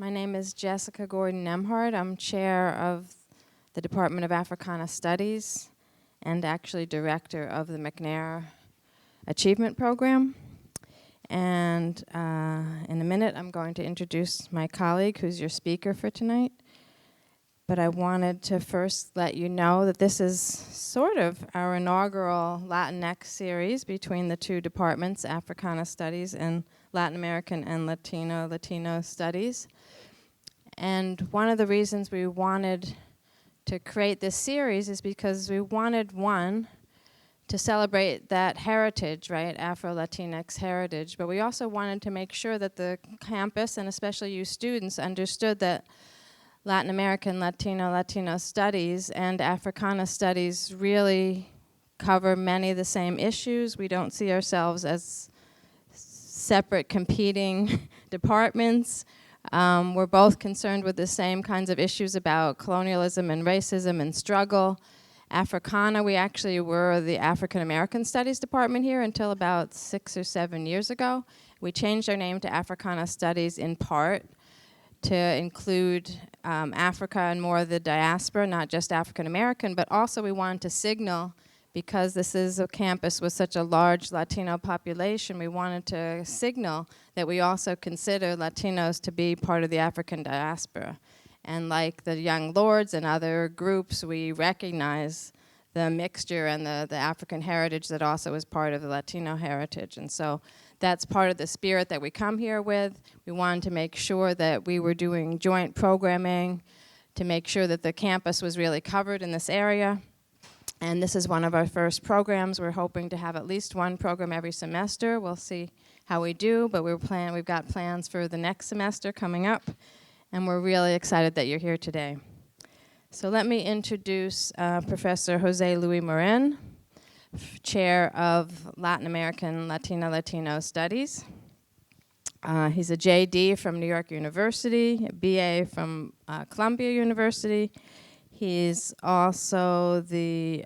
My name is Jessica Gordon-Nembhard. I'm chair of the Department of Africana Studies and actually director of the McNair Achievement Program. And in a minute, I'm going to introduce my colleague, who's your speaker for tonight. But I wanted to first let you know that this is sort of our inaugural Latinx series between the two departments, Africana Studies and Latin American and Latino Studies. And one of the reasons we wanted to create this series is because we wanted, one, to celebrate that heritage, right, Afro-Latinx heritage, but we also wanted to make sure that the campus, and especially you students, understood that Latin American, Latino studies and Africana studies really cover many of the same issues. We don't see ourselves as separate competing departments. We're both concerned with the same kinds of issues about colonialism and racism and struggle. Africana, we actually were the African American Studies department here until about 6 or 7 years ago. We changed our name to Africana Studies in part to include Africa and more of the diaspora, not just African American, but also we wanted to signal, because this is a campus with such a large Latino population, we wanted to signal that we also consider Latinos to be part of the African diaspora. And like the Young Lords and other groups, we recognize the mixture and the African heritage that also is part of the Latino heritage. And so that's part of the spirit that we come here with. We wanted to make sure that we were doing joint programming to make sure that the campus was really covered in this area. And this is one of our first programs. We're hoping to have at least one program every semester. We'll see how we do, but we've got plans for the next semester coming up, and we're really excited that you're here today. So let me introduce Professor Jose Luis Morin, Chair of Latin American Latino Studies. He's a JD from New York University, a BA from Columbia University. He's also the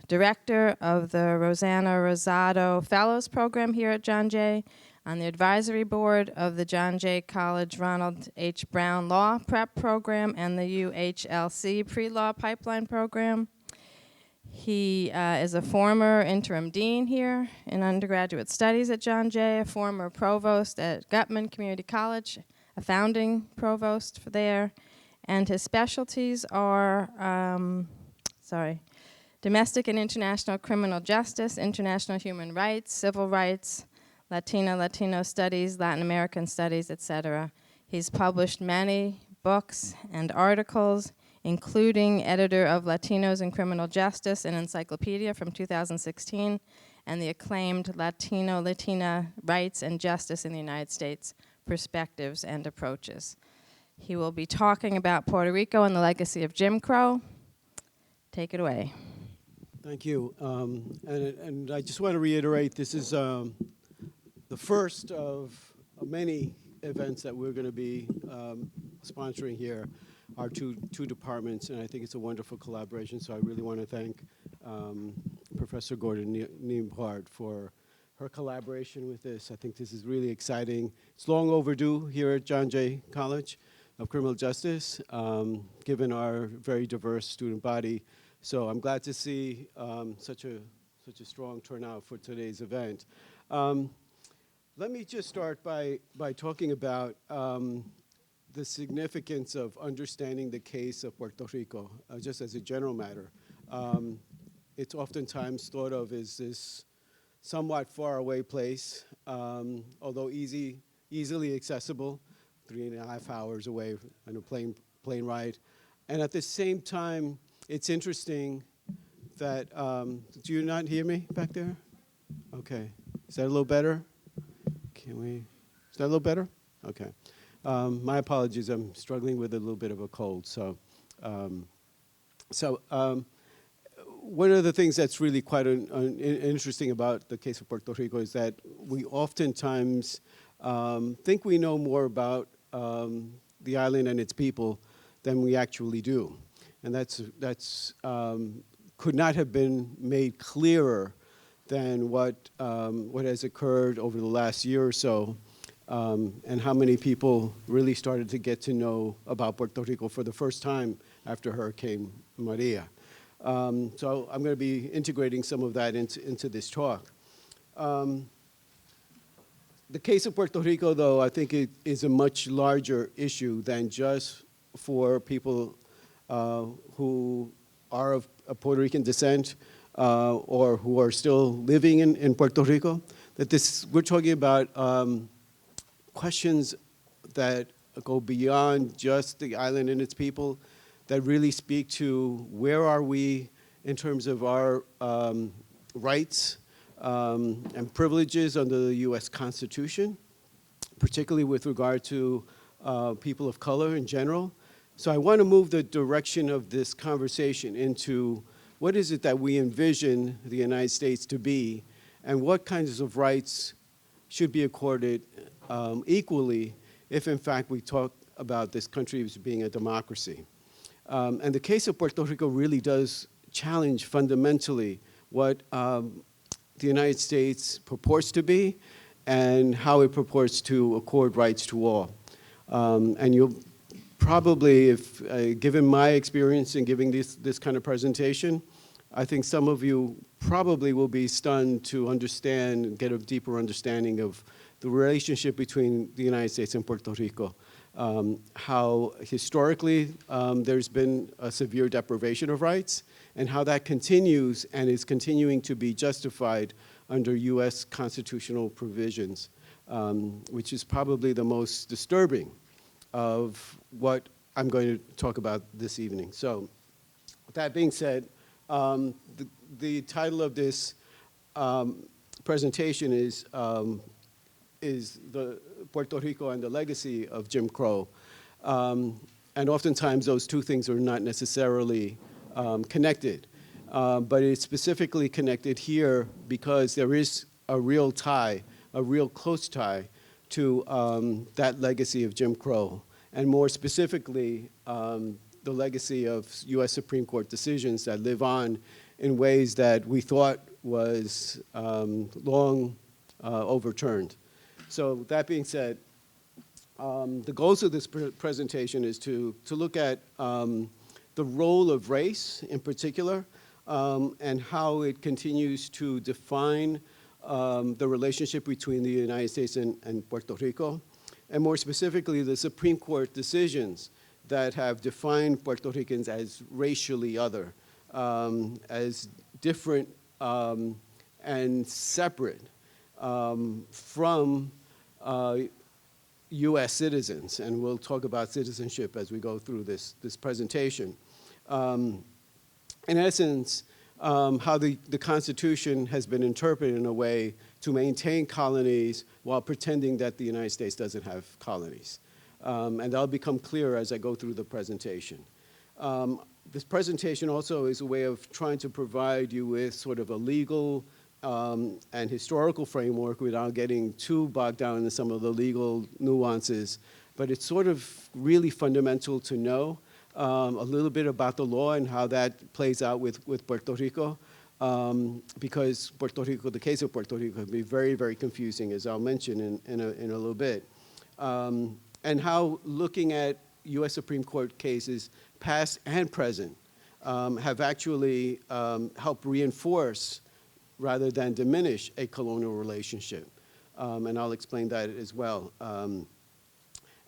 director of the Rosanna Rosado Fellows Program here at John Jay, on the advisory board of the John Jay College Ronald H. Brown Law Prep Program and the UHLC Pre-Law Pipeline Program. He is a former interim dean here in undergraduate studies at John Jay, a former provost at Gutman Community College, a founding provost there. And his specialties are, domestic and international criminal justice, international human rights, civil rights, Latino studies, Latin American studies, etc. He's published many books and articles, including editor of Latinos in Criminal Justice, an encyclopedia from 2016, and the acclaimed Latina Rights and Justice in the United States, Perspectives and Approaches. He will be talking about Puerto Rico and the legacy of Jim Crow. Take it away. Thank you. And I just want to reiterate, this is the first of many events that we're going to be sponsoring here, our two departments, and I think it's a wonderful collaboration, so I really want to thank Professor Gordon-Nembhard for her collaboration with this. I think this is really exciting. It's long overdue here at John Jay College of Criminal Justice, given our very diverse student body. So I'm glad to see such a strong turnout for today's event. Let me just start by talking about the significance of understanding the case of Puerto Rico, just as a general matter. It's oftentimes thought of as this somewhat far away place, although easily accessible, 3.5 hours away on a plane ride. And at the same time, it's interesting that, do you not hear me back there? Okay, is that a little better? Is that a little better? Okay. My apologies, I'm struggling with a little bit of a cold. So one of the things that's really quite interesting about the case of Puerto Rico is that we oftentimes think we know more about the island and its people than we actually do. And that's could not have been made clearer than what has occurred over the last year or so and how many people really started to get to know about Puerto Rico for the first time after Hurricane Maria. So I'm going to be integrating some of that into this talk. The case of Puerto Rico, though, I think it is a much larger issue than just for people who are of Puerto Rican descent or who are still living in Puerto Rico. That we're talking about questions that go beyond just the island and its people, that really speak to where are we in terms of our rights and privileges under the US Constitution, particularly with regard to people of color in general. So I want to move the direction of this conversation into what is it that we envision the United States to be, and what kinds of rights should be accorded equally if, in fact, we talk about this country as being a democracy. And the case of Puerto Rico really does challenge fundamentally what the United States purports to be and how it purports to accord rights to all. And you'll probably, if given my experience in giving this kind of presentation, I think some of you probably will be stunned to understand, get a deeper understanding of the relationship between the United States and Puerto Rico. How historically there's been a severe deprivation of rights, and how that continues and is continuing to be justified under US constitutional provisions, which is probably the most disturbing of what I'm going to talk about this evening. So with that being said, the title of this presentation is the Puerto Rico and the Legacy of Jim Crow. And oftentimes those two things are not necessarily connected. But it's specifically connected here because there is a real tie, a real close tie to that legacy of Jim Crow. And more specifically, the legacy of US Supreme Court decisions that live on in ways that we thought was long overturned. So that being said, the goals of this presentation is to look at the role of race in particular, and how it continues to define the relationship between the United States and Puerto Rico, and more specifically, the Supreme Court decisions that have defined Puerto Ricans as racially other, as different and separate from US citizens. And we'll talk about citizenship as we go through this presentation. In essence, how the Constitution has been interpreted in a way to maintain colonies while pretending that the United States doesn't have colonies. And that'll become clear as I go through the presentation. This presentation also is a way of trying to provide you with sort of a legal and historical framework without getting too bogged down in some of the legal nuances. But it's sort of really fundamental to know a little bit about the law and how that plays out with Puerto Rico, because Puerto Rico, the case of Puerto Rico, can be very, very confusing, as I'll mention in a little bit. And how looking at US Supreme Court cases, past and present, have actually helped reinforce rather than diminish a colonial relationship. And I'll explain that as well.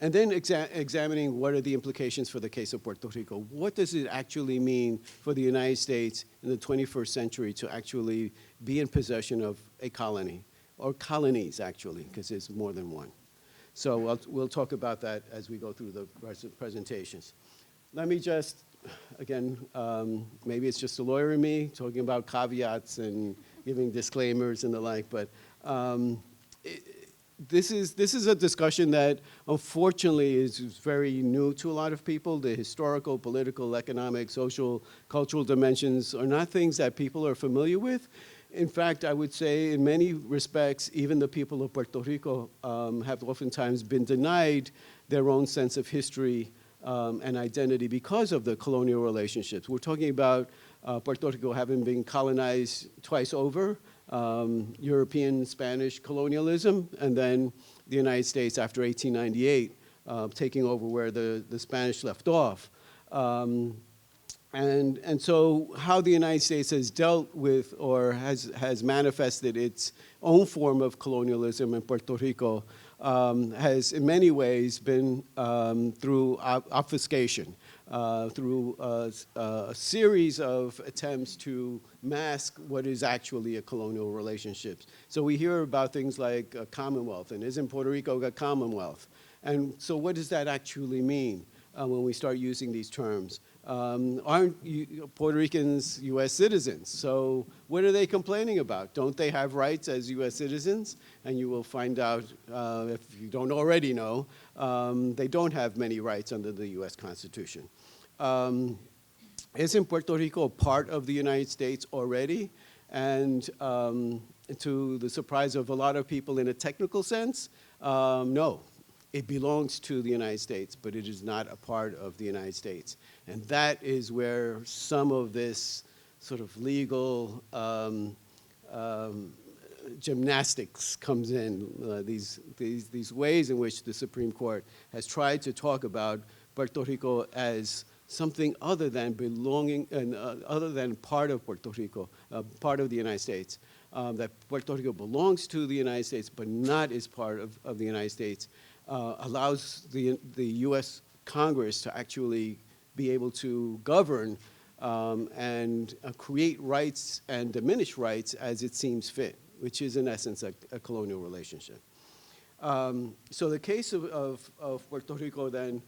And then examining what are the implications for the case of Puerto Rico. What does it actually mean for the United States in the 21st century to actually be in possession of a colony, or colonies actually, because there's more than one. So we'll talk about that as we go through the rest of the presentations. Let me just, again, maybe it's just a lawyer in me talking about caveats and giving disclaimers and the like, but this is a discussion that unfortunately is very new to a lot of people. The historical, political, economic, social, cultural dimensions are not things that people are familiar with. In fact, I would say in many respects, even the people of Puerto Rico have oftentimes been denied their own sense of history and identity because of the colonial relationships. We're talking about Puerto Rico having been colonized twice over European Spanish colonialism, and then the United States after 1898 taking over where the Spanish left off. And so how the United States has dealt with or has manifested its own form of colonialism in Puerto Rico has in many ways been through obfuscation, through a series of attempts to mask what is actually a colonial relationship. So we hear about things like a Commonwealth, and isn't Puerto Rico a Commonwealth? And so what does that actually mean when we start using these terms? Aren't Puerto Ricans U.S. citizens? So what are they complaining about? Don't they have rights as U.S. citizens? And you will find out, if you don't already know, they don't have many rights under the U.S. Constitution. Isn't Puerto Rico a part of the United States already? And to the surprise of a lot of people in a technical sense, no. It belongs to the United States, but it is not a part of the United States. And that is where some of this sort of legal gymnastics comes in, these ways in which the Supreme Court has tried to talk about Puerto Rico as something other than belonging, and other than part of Puerto Rico, part of the United States. That Puerto Rico belongs to the United States, but not is part of the United States. Allows the U.S. Congress to actually be able to govern and create rights and diminish rights as it seems fit, which is in essence a colonial relationship. So the case of Puerto Rico then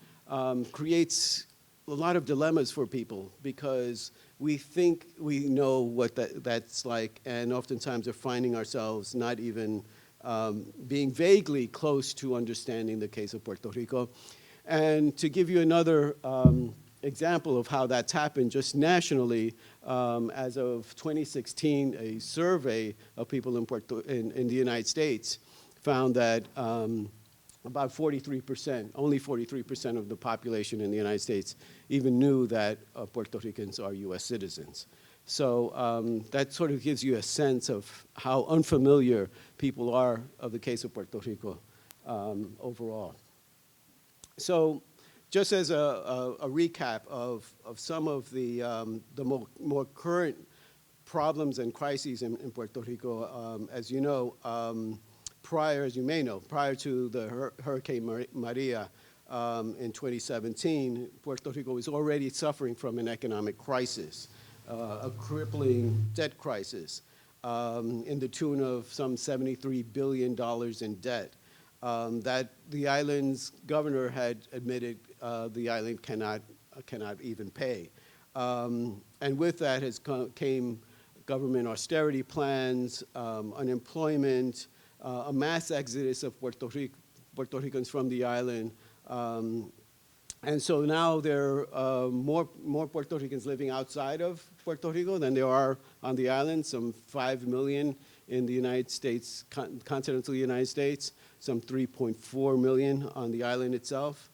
creates a lot of dilemmas for people because we think we know what that's like, and oftentimes are finding ourselves not even being vaguely close to understanding the case of Puerto Rico. And to give you another example of how that's happened just nationally, as of 2016, a survey of people in the United States found that about 43%, only 43% of the population in the United States even knew that Puerto Ricans are U.S. citizens. So that sort of gives you a sense of how unfamiliar people are of the case of Puerto Rico overall. So just as a recap of some of the more current problems and crises in Puerto Rico, as you know, as you may know, prior to the Hurricane Maria in 2017, Puerto Rico was already suffering from an economic crisis. A crippling debt crisis in the tune of some $73 billion in debt that the island's governor had admitted the island cannot even pay. And with that came government austerity plans, unemployment, a mass exodus of Puerto Ricans from the island. And so now there are more Puerto Ricans living outside of Puerto Rico than there are on the island, some 5 million in the United States, continental United States, some 3.4 million on the island itself.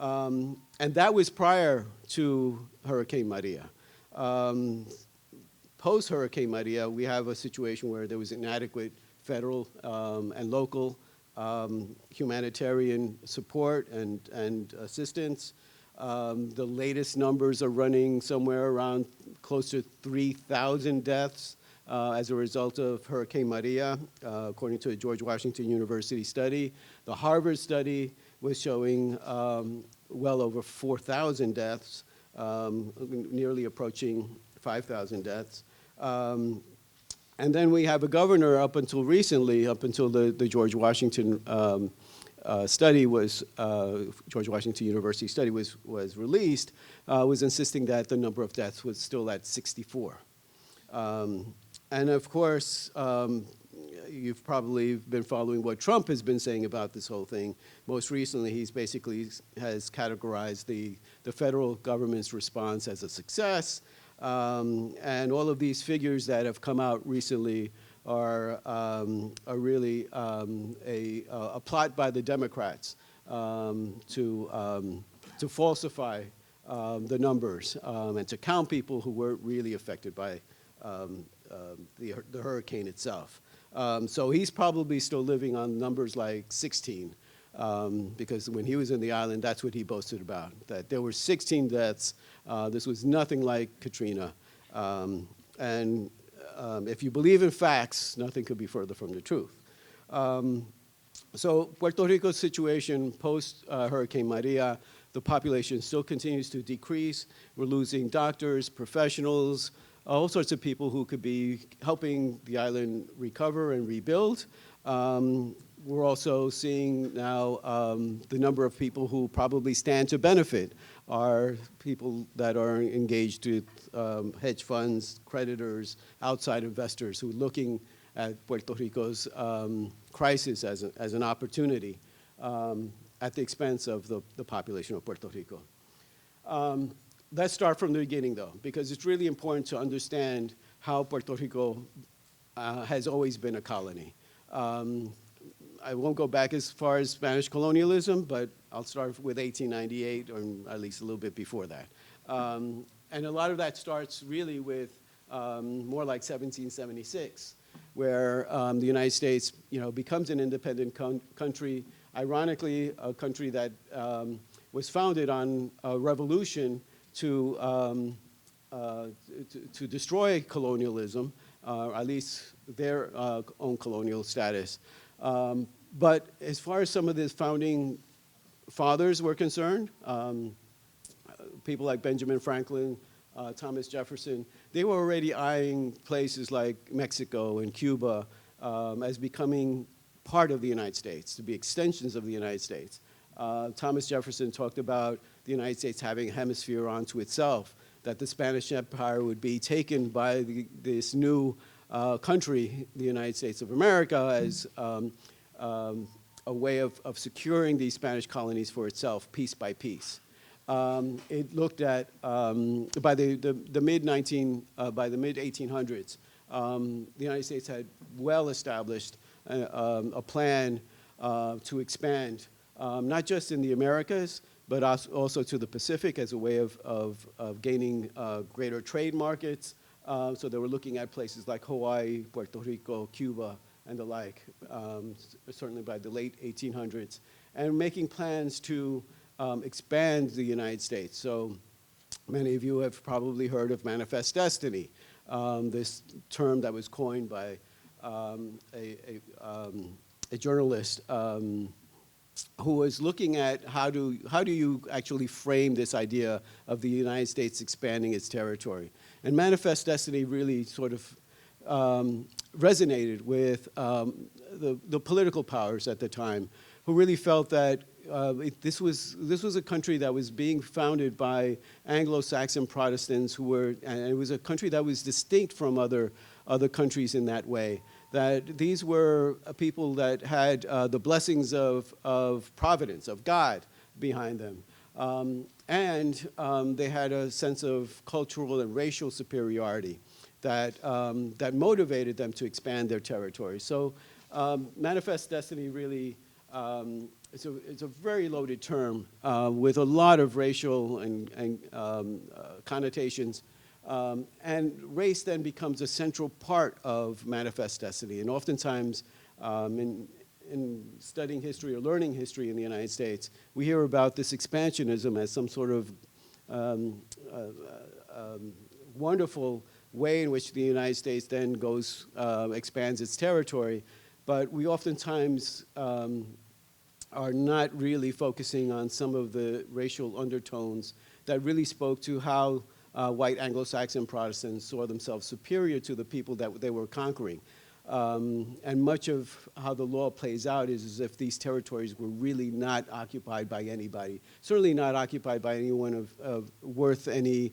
And that was prior to Hurricane Maria. Post-Hurricane Maria, we have a situation where there was inadequate federal and local humanitarian support and assistance. The latest numbers are running somewhere around close to 3,000 deaths as a result of Hurricane Maria, according to a George Washington University study. The Harvard study was showing well over 4,000 deaths, nearly approaching 5,000 deaths. And then we have a governor up until recently, up until the George Washington study was, George Washington University study was released, was insisting that the number of deaths was still at 64. And of course, you've probably been following what Trump has been saying about this whole thing. Most recently, he's basically has categorized the federal government's response as a success. And all of these figures that have come out recently are really a plot by the Democrats to falsify the numbers and to count people who weren't really affected by the hurricane itself. So he's probably still living on numbers like 16, because when he was in the island, that's what he boasted about, that there were 16 deaths. This was nothing like Katrina. If you believe in facts, nothing could be further from the truth. So Puerto Rico's situation post Hurricane Maria, the population still continues to decrease. We're losing doctors, professionals, all sorts of people who could be helping the island recover and rebuild. We're also seeing now the number of people who probably stand to benefit are people that are engaged with hedge funds, creditors, outside investors who are looking at Puerto Rico's crisis as an opportunity at the expense of the population of Puerto Rico. Let's start from the beginning, though, because it's really important to understand how Puerto Rico has always been a colony. I won't go back as far as Spanish colonialism, but I'll start with 1898, or at least a little bit before that. And a lot of that starts really with more like 1776, where the United States, becomes an independent country. Ironically, a country that was founded on a revolution to destroy colonialism, at least their own colonial status. But as far as some of the founding fathers were concerned, people like Benjamin Franklin, Thomas Jefferson, they were already eyeing places like Mexico and Cuba as becoming part of the United States, to be extensions of the United States. Thomas Jefferson talked about the United States having a hemisphere unto itself, that the Spanish Empire would be taken by this new country, the United States of America, as a way of securing these Spanish colonies for itself, piece by piece. It looked at, by the mid-1800s, the United States had well established a plan to expand, not just in the Americas, but also to the Pacific as a way of gaining greater trade markets. So they were looking at places like Hawaii, Puerto Rico, Cuba, and the like, certainly by the late 1800s, and making plans to expand the United States. So many of you have probably heard of manifest destiny, this term that was coined by a journalist who was looking at how do you actually frame this idea of the United States expanding its territory. And manifest destiny really sort of resonated with the political powers at the time, who really felt that this was a country that was being founded by Anglo-Saxon Protestants and it was a country that was distinct from other countries in that way. That these were people that had the blessings of providence, of God, behind them. And they had a sense of cultural and racial superiority that motivated them to expand their territory. So manifest destiny really, it's a very loaded term with a lot of racial and connotations. And race then becomes a central part of manifest destiny. And oftentimes, in studying history or learning history in the United States, we hear about this expansionism as some sort of wonderful way in which the United States then expands its territory. But we oftentimes are not really focusing on some of the racial undertones that really spoke to how white Anglo-Saxon Protestants saw themselves superior to the people that they were conquering. And much of how the law plays out is as if these territories were really not occupied by anybody, certainly not occupied by anyone of worth any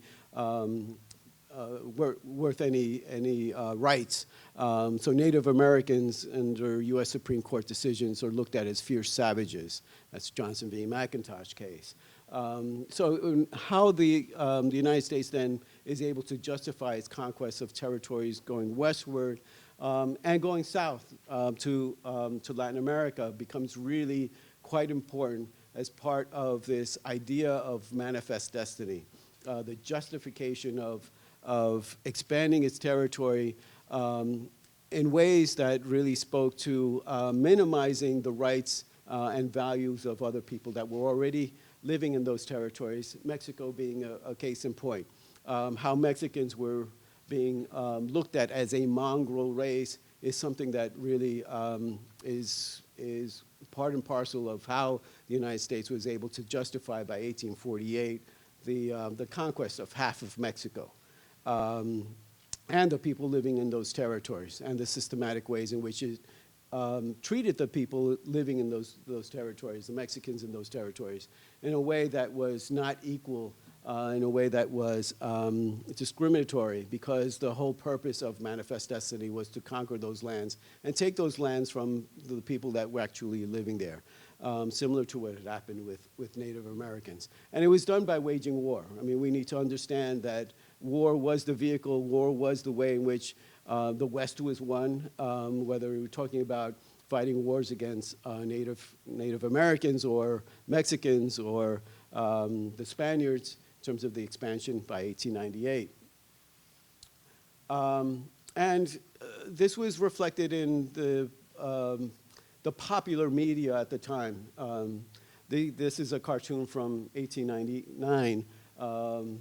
rights. So Native Americans under U.S. Supreme Court decisions are looked at as fierce savages. That's Johnson v. McIntosh case. So how the United States then is able to justify its conquest of territories going westward and going south to Latin America becomes really quite important as part of this idea of manifest destiny, the justification of expanding its territory in ways that really spoke to minimizing the rights and values of other people that were already living in those territories, Mexico being a case in point. How Mexicans were being looked at as a mongrel race is something that really is part and parcel of how the United States was able to justify by 1848 the conquest of half of Mexico. And the people living in those territories, and the systematic ways in which it treated the people living in those territories, the Mexicans in those territories, in a way that was not equal, in a way that was discriminatory, because the whole purpose of Manifest Destiny was to conquer those lands and take those lands from the people that were actually living there, similar to what had happened with Native Americans. And it was done by waging war. I mean, we need to understand that war was the vehicle, war was the way in which the West was won, whether we were talking about fighting wars against Native Americans or Mexicans or the Spaniards in terms of the expansion by 1898. This was reflected in the popular media at the time. This is a cartoon from 1899,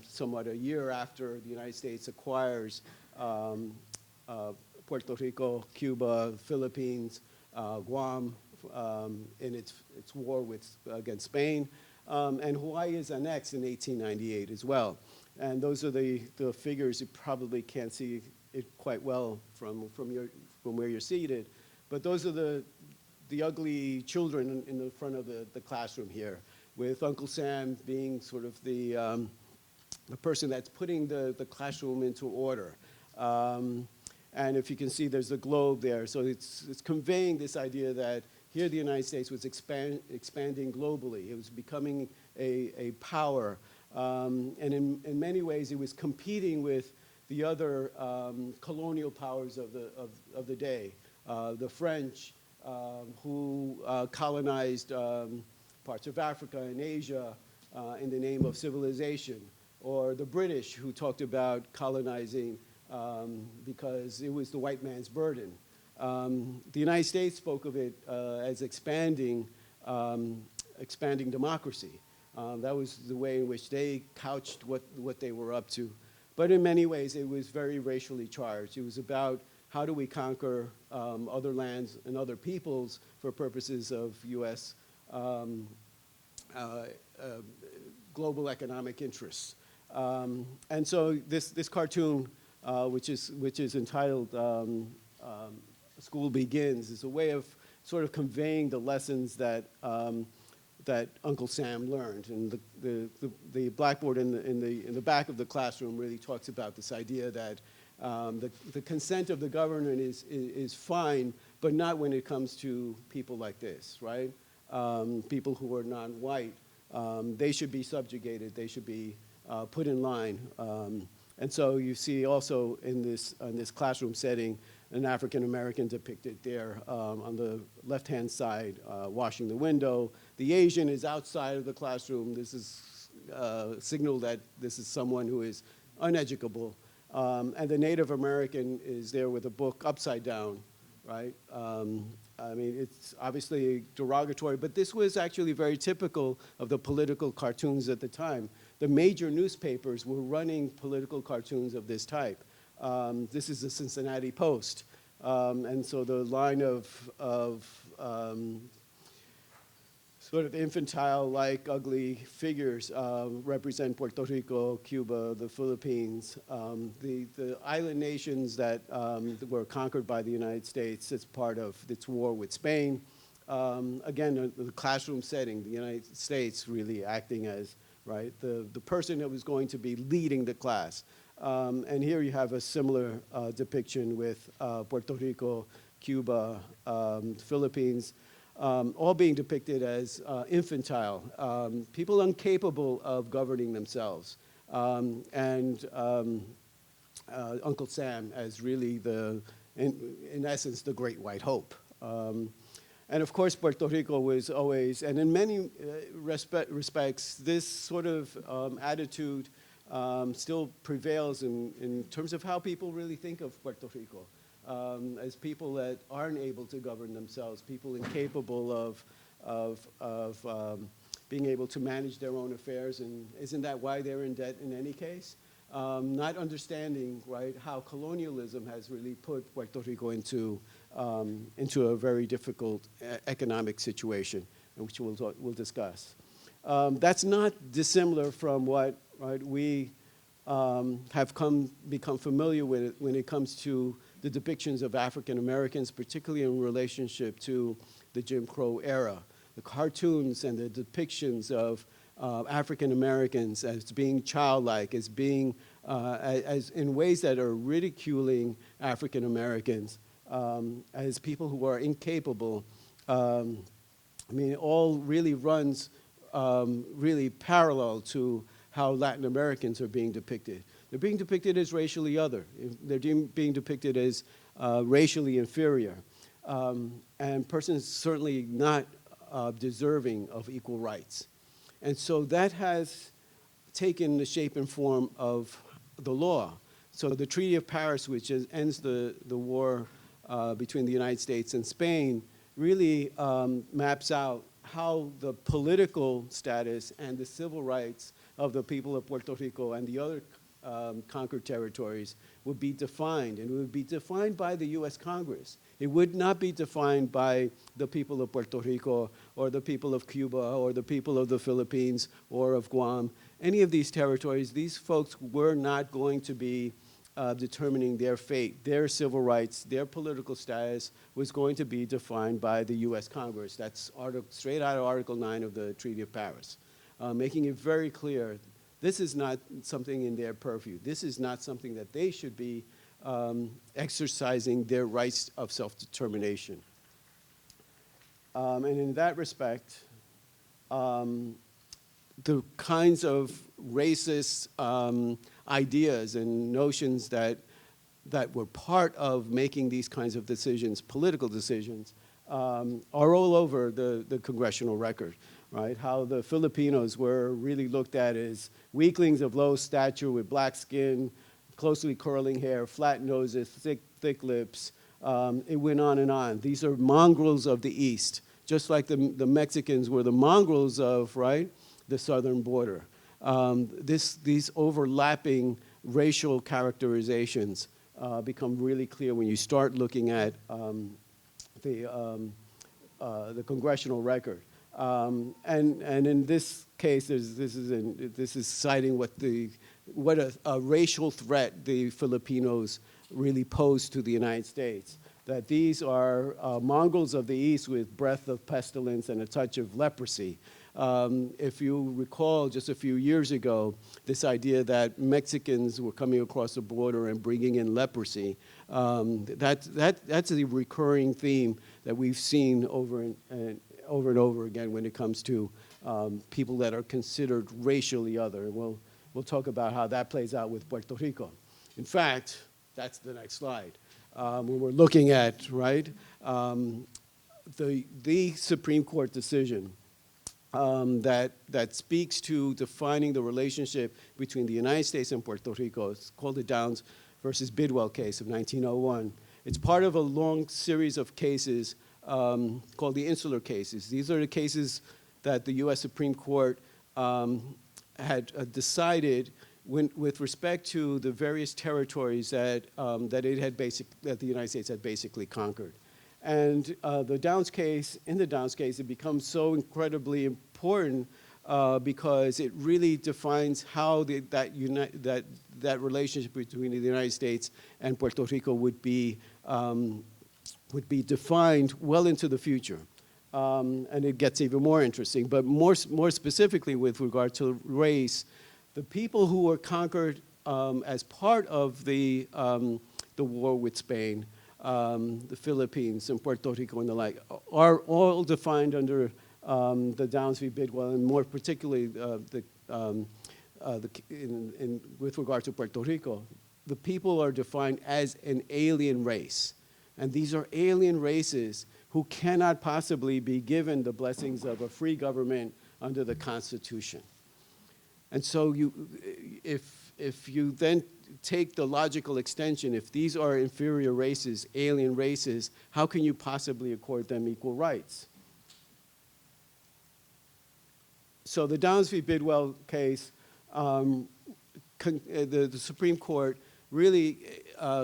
somewhat a year after the United States acquires Puerto Rico, Cuba, Philippines, Guam in its war against Spain. And Hawaii is annexed in 1898 as well. And those are the figures. You probably can't see it quite well from where you're seated. But those are the ugly children in the front of the classroom here, with Uncle Sam being sort of the person that's putting the classroom into order. And if you can see, there's a globe there. So it's conveying this idea that here the United States was expanding globally. It was becoming a power. And in many ways, it was competing with the other colonial powers of the day. The French, who colonized parts of Africa and Asia in the name of civilization, or the British, who talked about colonizing because it was the white man's burden. The United States spoke of it as expanding democracy. That was the way in which they couched what they were up to. But in many ways, it was very racially charged. It was about how do we conquer other lands and other peoples for purposes of U.S. Global economic interests. And so this cartoon, which is entitled School Begins, is a way of sort of conveying the lessons that that Uncle Sam learned. And the blackboard in the back of the classroom really talks about this idea that the consent of the government is fine, but not when it comes to people like this, right? People who are non-white. They should be subjugated. They should be put in line. And so you see also in this classroom setting an African American depicted there on the left-hand side, washing the window. The Asian is outside of the classroom. This is a signal that this is someone who is uneducable. And the Native American is there with a book upside down, right? I mean, it's obviously derogatory, but this was actually very typical of the political cartoons at the time. The major newspapers were running political cartoons of this type. This is the Cincinnati Post. And so the line of sort of infantile-like, ugly figures represent Puerto Rico, Cuba, the Philippines, the island nations that were conquered by the United States as part of its war with Spain. Again, the classroom setting, the United States really acting as, right, the person that was going to be leading the class. And here you have a similar depiction with Puerto Rico, Cuba, Philippines, all being depicted as infantile, people incapable of governing themselves, and Uncle Sam as really in essence, the great white hope. And of course, Puerto Rico was always, and in many respects, this sort of attitude still prevails in terms of how people really think of Puerto Rico. as people that aren't able to govern themselves, people incapable of being able to manage their own affairs, and isn't that why they're in debt in any case? Not understanding, right, how colonialism has really put Puerto Rico into a very difficult economic situation, which we'll discuss. That's not dissimilar from what, right, we have become familiar with when it comes to the depictions of African Americans, particularly in relationship to the Jim Crow era. The cartoons and the depictions of African Americans as being childlike, as being, as in ways that are ridiculing African Americans, as people who are incapable. I mean, it all really runs really parallel to how Latin Americans are being depicted. They're being depicted as racially other. They're being depicted as racially inferior. And persons certainly not deserving of equal rights. And so that has taken the shape and form of the law. So the Treaty of Paris, which ends the war between the United States and Spain, really maps out how the political status and the civil rights of the people of Puerto Rico and the other conquered territories would be defined, and it would be defined by the US Congress. It would not be defined by the people of Puerto Rico or the people of Cuba or the people of the Philippines or of Guam. Any of these territories, these folks were not going to be determining their fate. Their civil rights, their political status was going to be defined by the US Congress. That's straight out of Article 9 of the Treaty of Paris, making it very clear this is not something in their purview. This is not something that they should be exercising their rights of self-determination. And in that respect, the kinds of racist ideas and notions that were part of making these kinds of decisions, political decisions, are all over the congressional record, right? How the Filipinos were really looked at as weaklings of low stature with black skin, closely curling hair, flat noses, thick lips. It went on and on. These are mongrels of the East, just like the Mexicans were the mongrels of, right, the southern border. These overlapping racial characterizations become really clear when you start looking at the congressional record. And in this case, this is citing what a racial threat the Filipinos really pose to the United States. That these are mongrels of the East with breath of pestilence and a touch of leprosy. If you recall, just a few years ago, this idea that Mexicans were coming across the border and bringing in leprosy, that's a recurring theme that we've seen over and over again when it comes to people that are considered racially other. And we'll talk about how that plays out with Puerto Rico. In fact, that's the next slide. When we're looking at, right, the Supreme Court decision that speaks to defining the relationship between the United States and Puerto Rico. It's called the Downs versus Bidwell case of 1901. It's part of a long series of cases called the Insular cases. These are the cases that the US Supreme Court had decided with respect to the various territories that the United States had basically conquered. And in the Downs case, it becomes so incredibly important because it really defines how that relationship between the United States and Puerto Rico would be defined well into the future. And it gets even more interesting. But more specifically with regard to race, the people who were conquered as part of the war with Spain, the Philippines and Puerto Rico and the like, are all defined under the Downs v. Bidwell, and more particularly with regard to Puerto Rico. The people are defined as an alien race. And these are alien races who cannot possibly be given the blessings of a free government under the Constitution. And so if you then take the logical extension. If these are inferior races, alien races, how can you possibly accord them equal rights? So the Downs v. Bidwell case, the Supreme Court really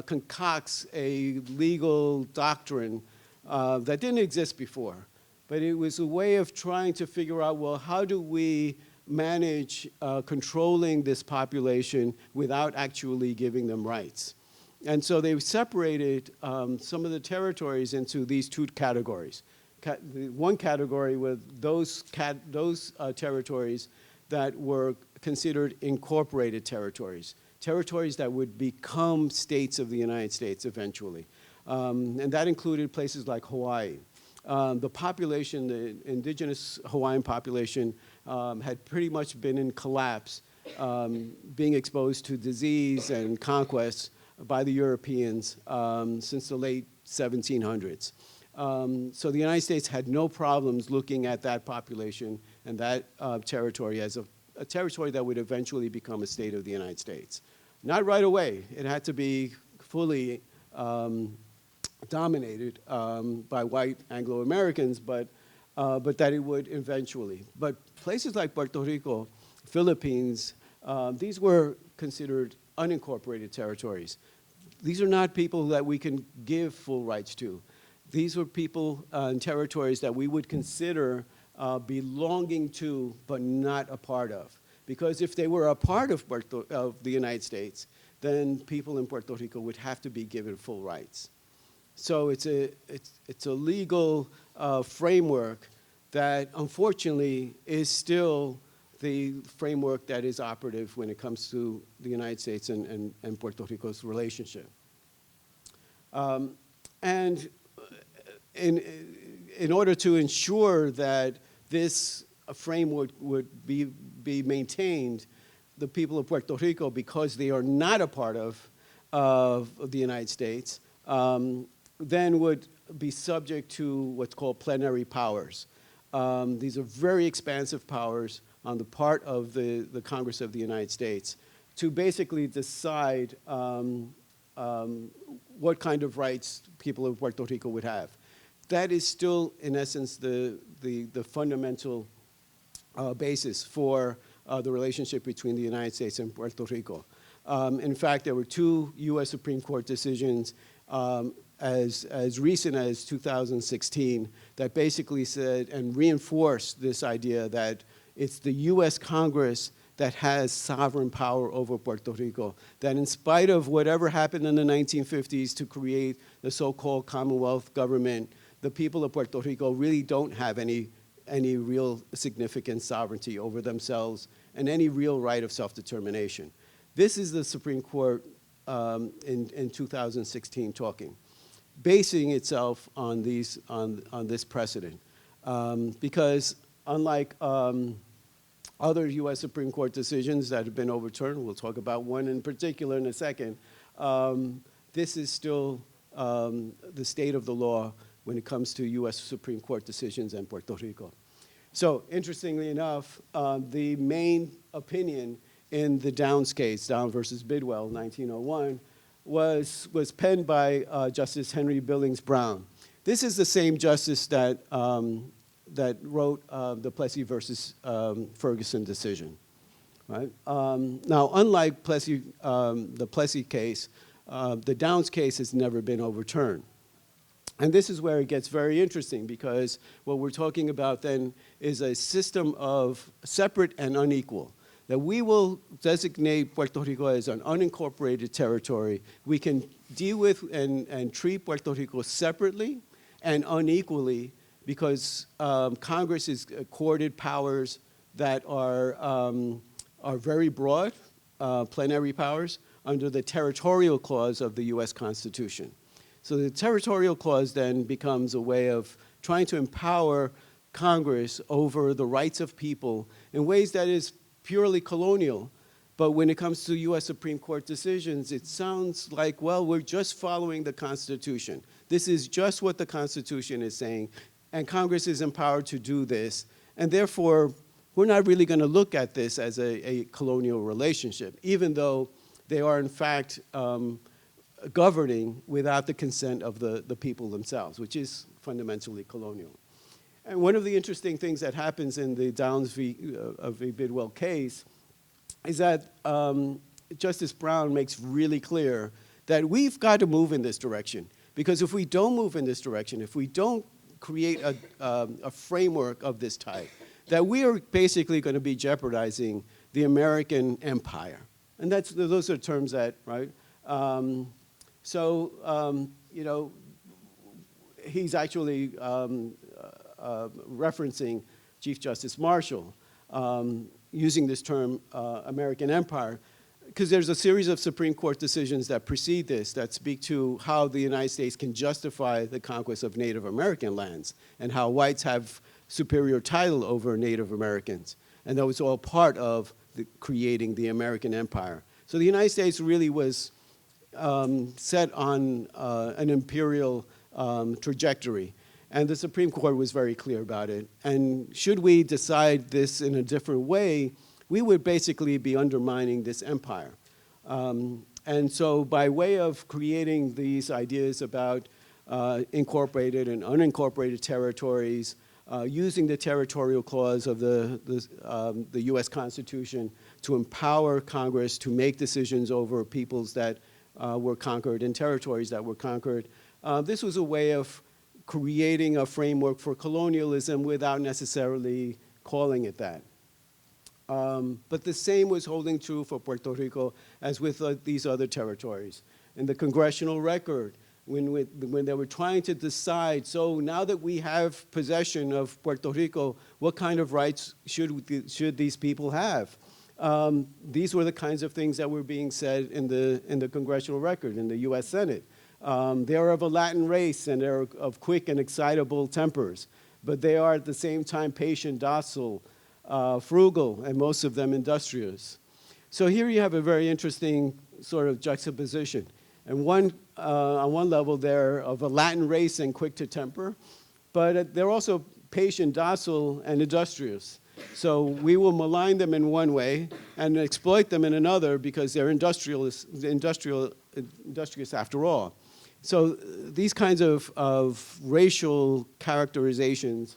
concocts a legal doctrine that didn't exist before. But it was a way of trying to figure out, well, how do we manage controlling this population without actually giving them rights? And so they separated some of the territories into these two categories. One category with those territories that were considered incorporated territories, territories that would become states of the United States eventually. And that included places like Hawaii. The population, the indigenous Hawaiian population, had pretty much been in collapse, being exposed to disease and conquest by the Europeans since the late 1700s. So the United States had no problems looking at that population and that territory as a territory that would eventually become a state of the United States. Not right away. It had to be fully dominated by white Anglo-Americans, but that it would eventually. But places like Puerto Rico, Philippines, these were considered unincorporated territories. These are not people that we can give full rights to. These were people and territories that we would consider belonging to but not a part of. Because if they were a part of the United States, then people in Puerto Rico would have to be given full rights. So it's a legal framework that unfortunately is still the framework that is operative when it comes to the United States and Puerto Rico's relationship. And in order to ensure that this framework would be maintained, the people of Puerto Rico, because they are not a part of the United States, then would be subject to what's called plenary powers. These are very expansive powers on the part of the Congress of the United States to basically decide what kind of rights people of Puerto Rico would have. That is still, in essence, the fundamental basis for the relationship between the United States and Puerto Rico. In fact, there were two U.S. Supreme Court decisions as recent as 2016 that basically said and reinforced this idea that it's the U.S. Congress that has sovereign power over Puerto Rico, that in spite of whatever happened in the 1950s to create the so-called Commonwealth government, the people of Puerto Rico really don't have any real significant sovereignty over themselves and any real right of self-determination. This is the Supreme Court in 2016 talking, basing itself on this precedent. Because unlike other U.S. Supreme Court decisions that have been overturned, we'll talk about one in particular in a second, this is still the state of the law when it comes to U.S. Supreme Court decisions in Puerto Rico. So interestingly enough, the main opinion in the Downs case, Downs versus Bidwell, 1901, was penned by Justice Henry Billings Brown. This is the same justice that wrote the Plessy versus Ferguson decision, right? Now, unlike the Plessy case, the Downs case has never been overturned. And this is where it gets very interesting, because what we're talking about then is a system of separate and unequal, that we will designate Puerto Rico as an unincorporated territory. We can deal with and treat Puerto Rico separately and unequally because Congress is accorded powers that are very broad, plenary powers, under the territorial clause of the U.S. Constitution. So the territorial clause then becomes a way of trying to empower Congress over the rights of people in ways that is purely colonial. But when it comes to U.S. Supreme Court decisions, it sounds like, well, we're just following the Constitution. This is just what the Constitution is saying, and Congress is empowered to do this. And therefore, we're not really going to look at this as a colonial relationship, even though they are in fact governing without the consent of the people themselves, which is fundamentally colonial. And one of the interesting things that happens in the Downs v. Bidwell case is that Justice Brown makes really clear that we've got to move in this direction. Because if we don't move in this direction, if we don't create a framework of this type, that we are basically going to be jeopardizing the American empire. And those are terms that, right? You know, he's actually referencing Chief Justice Marshall using this term, American empire, because there's a series of Supreme Court decisions that precede this that speak to how the United States can justify the conquest of Native American lands and how whites have superior title over Native Americans. And that was all part of creating the American empire. So the United States really was set on an imperial trajectory. And the Supreme Court was very clear about it. And should we decide this in a different way, we would basically be undermining this empire. And so by way of creating these ideas about incorporated and unincorporated territories, using the territorial clause of the US Constitution to empower Congress to make decisions over peoples that were conquered and territories that were conquered, this was a way of creating a framework for colonialism without necessarily calling it that. But the same was holding true for Puerto Rico as with these other territories. In the congressional record, when they were trying to decide, so now that we have possession of Puerto Rico, what kind of rights should these people have? These were the kinds of things that were being said in the congressional record, in the US Senate. They're of a Latin race and they're of quick and excitable tempers, but they are at the same time patient, docile, frugal, and most of them industrious. So here you have a very interesting sort of juxtaposition. And on one level, they're of a Latin race and quick to temper, but they're also patient, docile, and industrious. So we will malign them in one way and exploit them in another because they're industrious after all. So these kinds of racial characterizations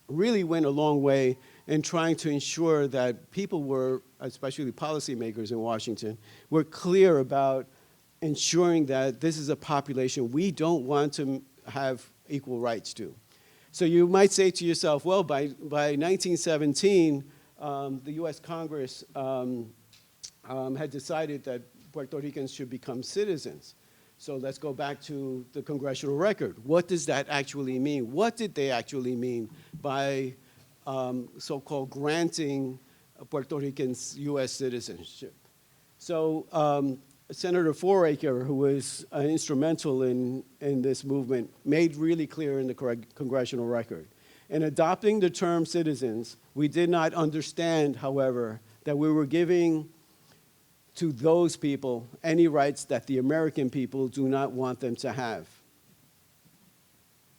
really went a long way in trying to ensure that people were, especially policymakers in Washington, were clear about ensuring that this is a population we don't want to have equal rights to. So you might say to yourself, well, by 1917, the US Congress had decided that Puerto Ricans should become citizens. So let's go back to the congressional record. What does that actually mean? What did they actually mean by so-called granting Puerto Ricans US citizenship? So Senator Foraker, who was instrumental in this movement, made really clear in the congressional record. In adopting the term citizens, we did not understand, however, that we were giving to those people any rights that the American people do not want them to have.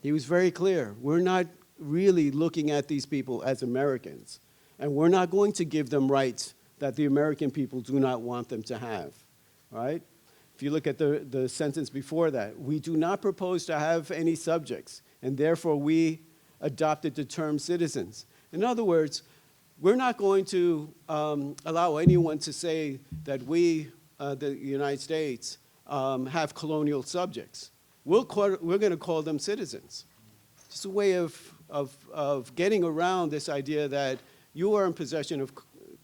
He was very clear. We're not really looking at these people as Americans, and we're not going to give them rights that the American people do not want them to have, right? If you look at the sentence before that, we do not propose to have any subjects, and therefore we adopted the term citizens. In other words, we're not going to allow anyone to say that we, the United States, have colonial subjects. We're going to call them citizens. It's a way of getting around this idea that you are in possession of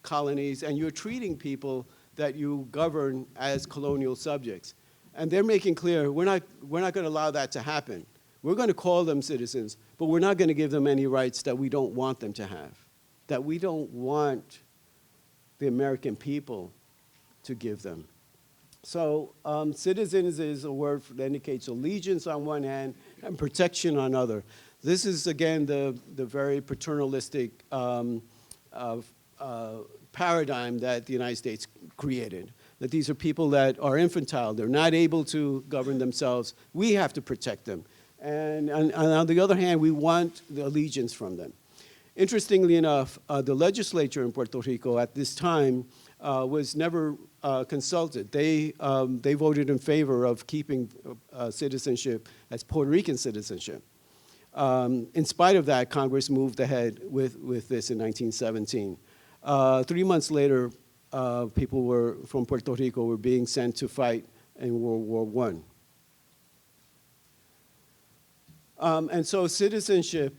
colonies and you're treating people that you govern as colonial subjects. And they're making clear, we're not going to allow that to happen. We're going to call them citizens, but we're not going to give them any rights that we don't want them to have, that we don't want the American people to give them. So citizens is a word that indicates allegiance on one hand and protection on other. This is, again, the very paternalistic paradigm that the United States created, that these are people that are infantile. They're not able to govern themselves. We have to protect them. And on the other hand, we want the allegiance from them. Interestingly enough, the legislature in Puerto Rico at this time was never consulted. They voted in favor of keeping citizenship as Puerto Rican citizenship. In spite of that, Congress moved ahead with this in 1917. 3 months later, people from Puerto Rico were being sent to fight in World War I. And so citizenship,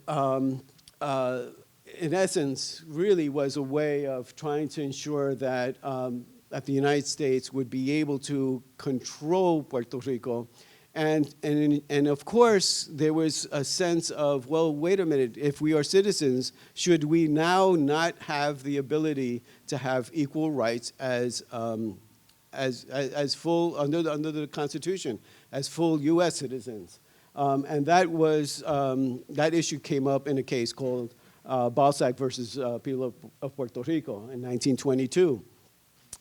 in essence, really was a way of trying to ensure that, that the United States would be able to control Puerto Rico. And of course, there was a sense of, well, wait a minute, if we are citizens, should we now not have the ability to have equal rights as full, under the Constitution, as full US citizens? And that was, that issue came up in a case called Balzac versus people of Puerto Rico in 1922.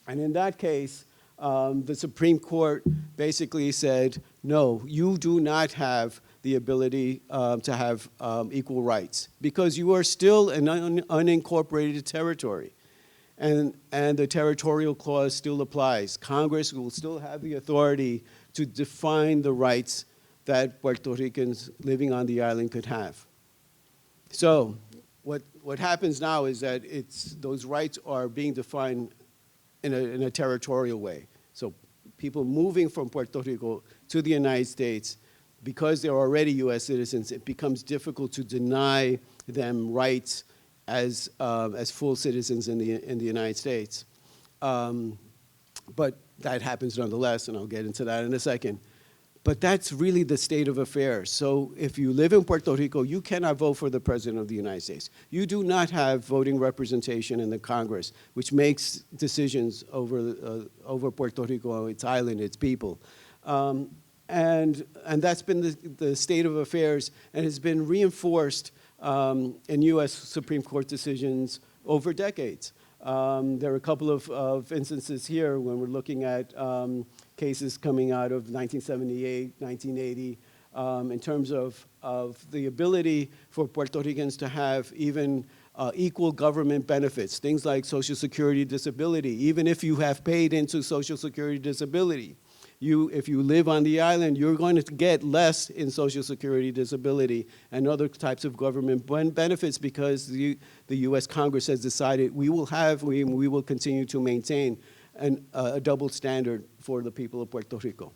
And in that case, the Supreme Court basically said, no, you do not have the ability to have equal rights because you are still an unincorporated territory. And the territorial clause still applies. Congress will still have the authority to define the rights that Puerto Ricans living on the island could have. So what happens now is that those rights are being defined in a territorial way. So people moving from Puerto Rico to the United States, because they're already US citizens, it becomes difficult to deny them rights as full citizens in the United States. But that happens nonetheless, and I'll get into that in a second. But that's really the state of affairs. So if you live in Puerto Rico, you cannot vote for the President of the United States. You do not have voting representation in the Congress, which makes decisions over Puerto Rico, its island, its people. And that's been the state of affairs, and has been reinforced in US Supreme Court decisions over decades. There are a couple of instances here when we're looking at cases coming out of 1978, 1980, in terms of the ability for Puerto Ricans to have even equal government benefits, things like Social Security disability. Even if you have paid into Social Security disability, if you live on the island, you're going to get less in Social Security disability and other types of government benefits because the US Congress has decided we will continue to maintain a double standard for the people of Puerto Rico.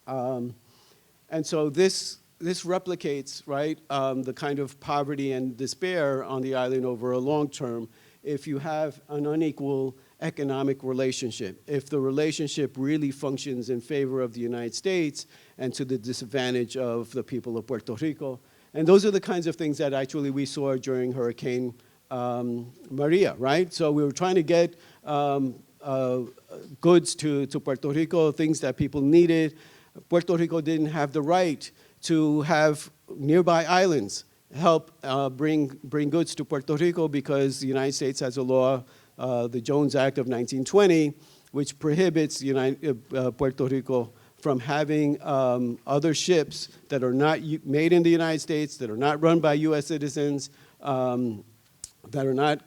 And so this replicates, right, the kind of poverty and despair on the island over a long term if you have an unequal economic relationship, if the relationship really functions in favor of the United States and to the disadvantage of the people of Puerto Rico. And those are the kinds of things that actually we saw during Hurricane Maria, right? So we were trying to get goods to Puerto Rico, things that people needed. Puerto Rico didn't have the right to have nearby islands help bring goods to Puerto Rico because the United States has a law, the Jones Act of 1920, which prohibits Puerto Rico from having other ships that are not made in the United States, that are not run by US citizens, that are not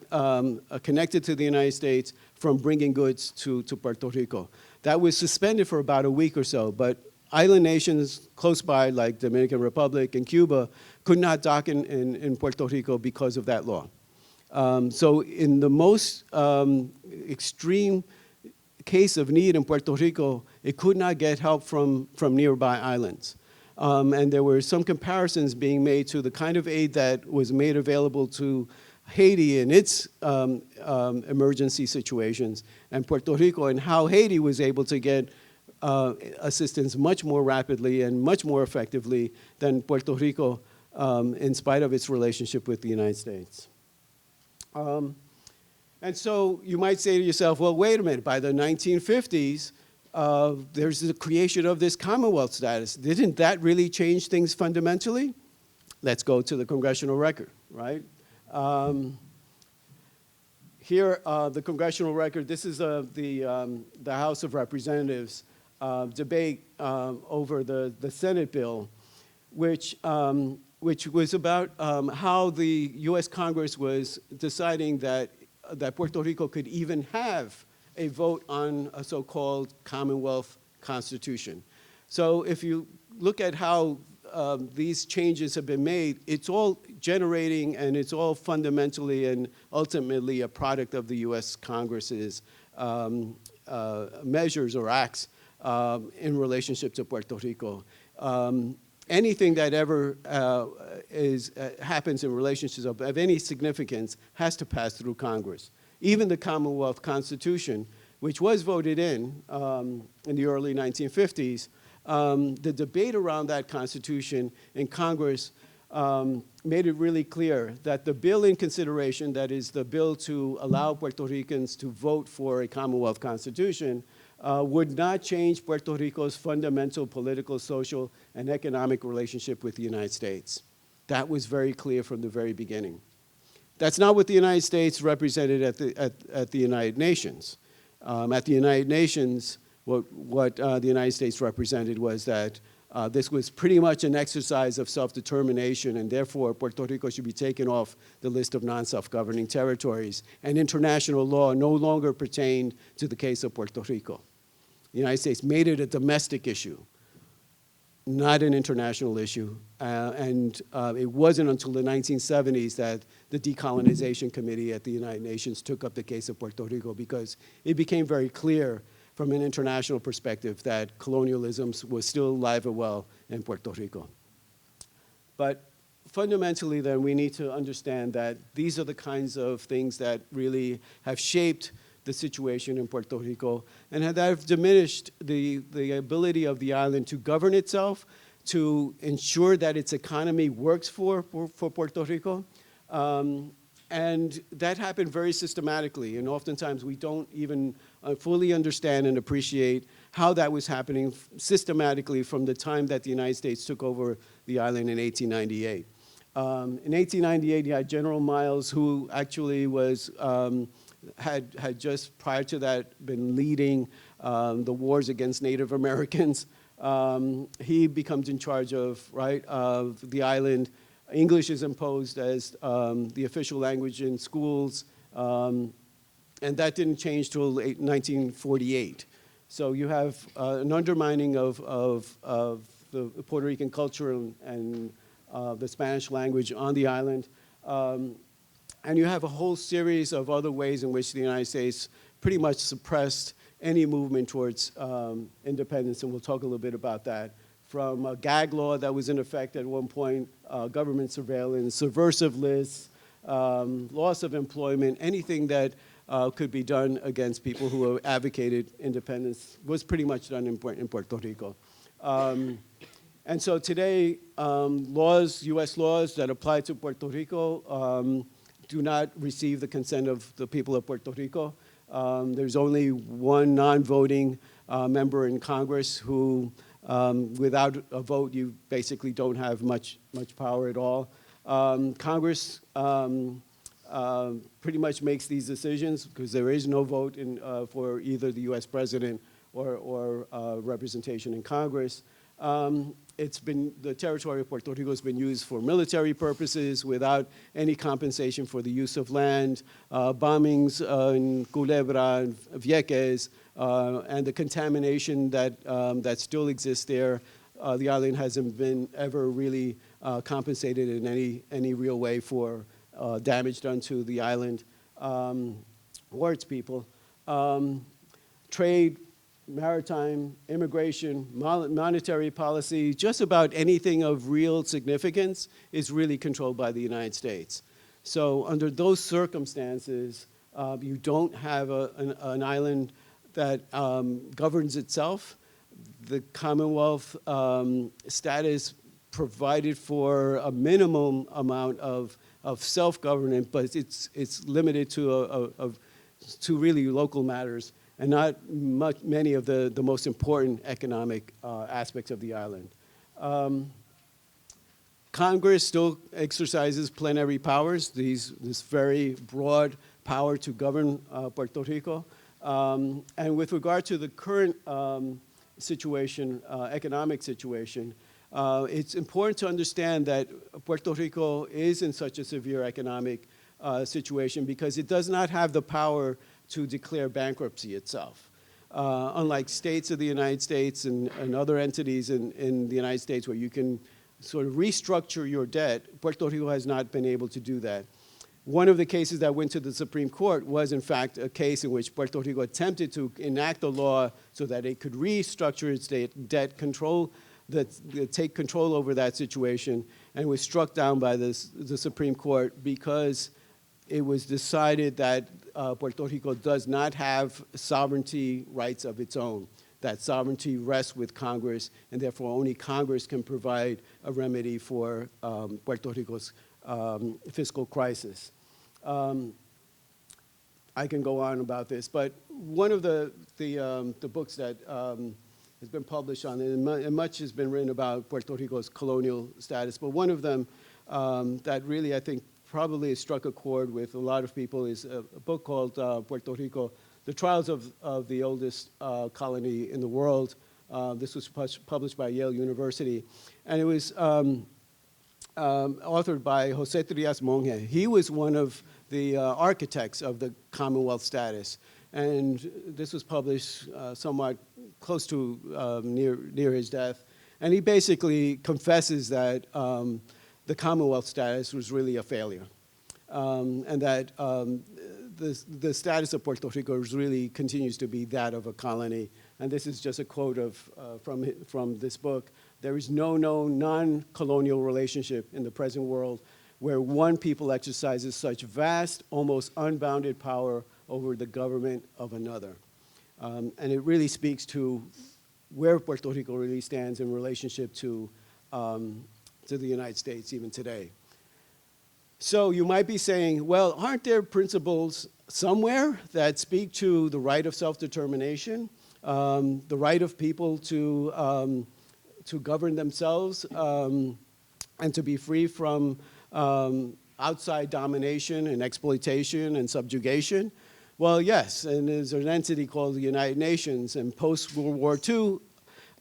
connected to the United States, from bringing goods to Puerto Rico. That was suspended for about a week or so, but island nations close by, like Dominican Republic and Cuba, could not dock in Puerto Rico because of that law. So in the most extreme case of need in Puerto Rico, it could not get help from nearby islands. And there were some comparisons being made to the kind of aid that was made available to Haiti in its emergency situations, and Puerto Rico, and how Haiti was able to get assistance much more rapidly and much more effectively than Puerto Rico, in spite of its relationship with the United States. And so you might say to yourself, well, wait a minute, by the 1950s, there's the creation of this Commonwealth status. Didn't that really change things fundamentally? Let's go to the congressional record, right? Here, the congressional record, this is the House of Representatives debate over the Senate bill, which was about how the US Congress was deciding that Puerto Rico could even have a vote on a so-called Commonwealth Constitution. So if you look at how these changes have been made, it's all generating and it's all fundamentally and ultimately a product of the US Congress's measures or acts in relationship to Puerto Rico. Anything that ever happens in relationships of any significance has to pass through Congress. Even the Commonwealth Constitution, which was voted in the early 1950s, the debate around that Constitution in Congress made it really clear that the bill in consideration, that is the bill to allow Puerto Ricans to vote for a Commonwealth Constitution, would not change Puerto Rico's fundamental political, social, and economic relationship with the United States. That was very clear from the very beginning. That's not what the United States represented at the United Nations. At the United Nations, what the United States represented was that this was pretty much an exercise of self-determination, and therefore Puerto Rico should be taken off the list of non-self-governing territories, and international law no longer pertained to the case of Puerto Rico. The United States made it a domestic issue, not an international issue, and it wasn't until the 1970s that the Decolonization Committee at the United Nations took up the case of Puerto Rico, because it became very clear from an international perspective that colonialism was still alive and well in Puerto Rico. But fundamentally then, we need to understand that these are the kinds of things that really have shaped the situation in Puerto Rico and have diminished the ability of the island to govern itself, to ensure that its economy works for Puerto Rico. And that happened very systematically, and oftentimes we don't even fully understand and appreciate how that was happening systematically from the time that the United States took over the island in 1898. In 1898, you had General Miles, who actually was, had just prior to that been leading the wars against Native Americans. He becomes in charge of the island. English is imposed as the official language in schools, and that didn't change till 1948. So you have an undermining of the Puerto Rican culture and the Spanish language on the island. And you have a whole series of other ways in which the United States pretty much suppressed any movement towards independence, and we'll talk a little bit about that. From a gag law that was in effect at one point, government surveillance, subversive lists, loss of employment, anything that could be done against people who advocated independence was pretty much done in Puerto Rico. And so today, US laws that apply to Puerto Rico do not receive the consent of the people of Puerto Rico. There's only one non-voting member in Congress who, without a vote, you basically don't have much power at all. Congress pretty much makes these decisions because there is no vote for either the US president or representation in Congress. The territory of Puerto Rico has been used for military purposes without any compensation for the use of land, bombings in Culebra and Vieques, and the contamination that still exists there. The island hasn't been ever really compensated in any real way for damage done to the island or its people. Trade, maritime, immigration, monetary policy, just about anything of real significance is really controlled by the United States. So under those circumstances, you don't have an island that governs itself. The Commonwealth status provided for a minimum amount of self-government, but it's limited to really local matters and not many of the most important economic aspects of the island. Congress still exercises plenary powers, this very broad power to govern Puerto Rico. And with regard to the current situation, economic situation, it's important to understand that Puerto Rico is in such a severe economic situation because it does not have the power to declare bankruptcy itself. Unlike states of the United States and other entities in the United States where you can sort of restructure your debt, Puerto Rico has not been able to do that. One of the cases that went to the Supreme Court was, in fact, a case in which Puerto Rico attempted to enact a law so that it could restructure its debt, take control over that situation, and was struck down by the Supreme Court because it was decided that Puerto Rico does not have sovereignty rights of its own, that sovereignty rests with Congress, and therefore only Congress can provide a remedy for Puerto Rico's fiscal crisis. I can go on about this, but one of the books that has been published on it, and much has been written about Puerto Rico's colonial status, but one of them that really, I think, probably has struck a chord with a lot of people is a book called Puerto Rico, The Trials of the Oldest Colony in the World. This was published by Yale University, and it was authored by José Trias Monge. He was one of the architects of the Commonwealth status, and this was published somewhat close to near his death. And he basically confesses that the Commonwealth status was really a failure, and that the status of Puerto Rico really continues to be that of a colony. And this is just a quote from this book. There is no known non-colonial relationship in the present world where one people exercises such vast, almost unbounded power over the government of another. And it really speaks to where Puerto Rico really stands in relationship to the United States even today. So you might be saying, well, aren't there principles somewhere that speak to the right of self-determination, the right of people to govern themselves and to be free from outside domination and exploitation and subjugation? Well, yes, and there's an entity called the United Nations, and post-World War II,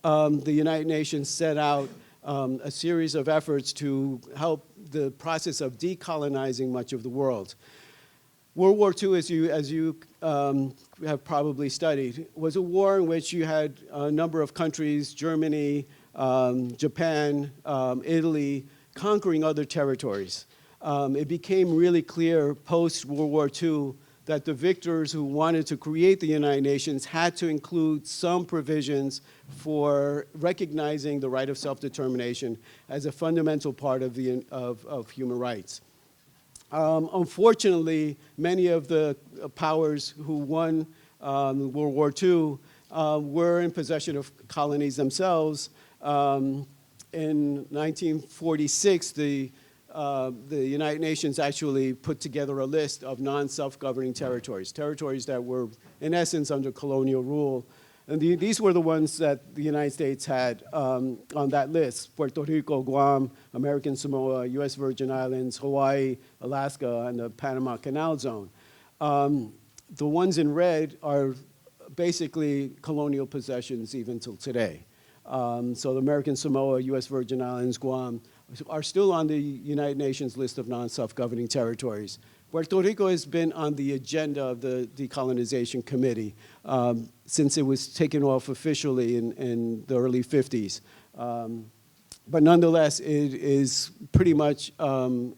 the United Nations set out a series of efforts to help the process of decolonizing much of the world. World War II, as you have probably studied, was a war in which you had a number of countries, Germany, Japan, Italy, conquering other territories. It became really clear post-World War II that the victors who wanted to create the United Nations had to include some provisions for recognizing the right of self-determination as a fundamental part of human rights. Unfortunately, many of the powers who won World War II were in possession of colonies themselves. In 1946, the United Nations actually put together a list of non-self-governing territories, territories that were, in essence, under colonial rule. And these were the ones that the United States had on that list: Puerto Rico, Guam, American Samoa, U.S. Virgin Islands, Hawaii, Alaska, and the Panama Canal Zone. The ones in red are basically colonial possessions even till today. So the American Samoa, U.S. Virgin Islands, Guam are still on the United Nations list of non-self-governing territories. Puerto Rico has been on the agenda of the Decolonization Committee since it was taken off officially in the early 50s. But nonetheless, it is pretty much, from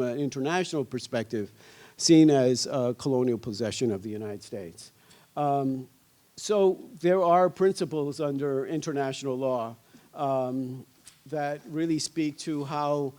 an international perspective, seen as a colonial possession of the United States. So there are principles under international law that really speak to how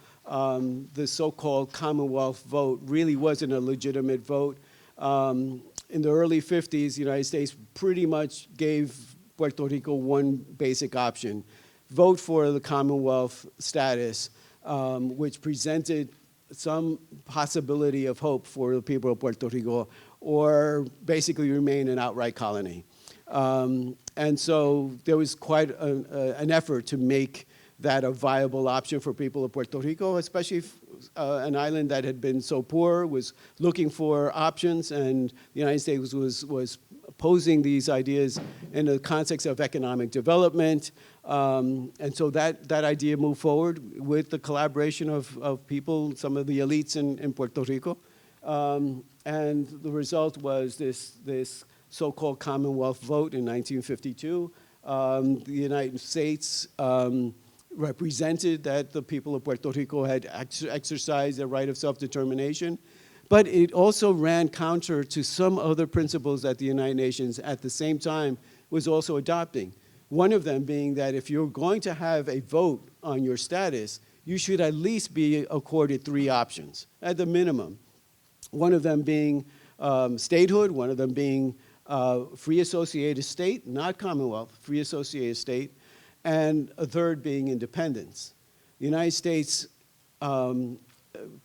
the so-called Commonwealth vote really wasn't a legitimate vote. In the early 50s, the United States pretty much gave Puerto Rico one basic option: vote for the Commonwealth status, which presented some possibility of hope for the people of Puerto Rico, or basically remain an outright colony. And so there was quite an effort to make that a viable option for people of Puerto Rico, especially if, an island that had been so poor was looking for options, and the United States was posing these ideas in the context of economic development. And so that idea moved forward with the collaboration of people, some of the elites in Puerto Rico. And the result was this so-called Commonwealth vote in 1952. The United States represented that the people of Puerto Rico had exercised their right of self-determination, but it also ran counter to some other principles that the United Nations at the same time was also adopting. One of them being that if you're going to have a vote on your status, you should at least be accorded 3 options, at the minimum. One of them being statehood, one of them being free associated state, not Commonwealth, free associated state, and a third being independence. The United States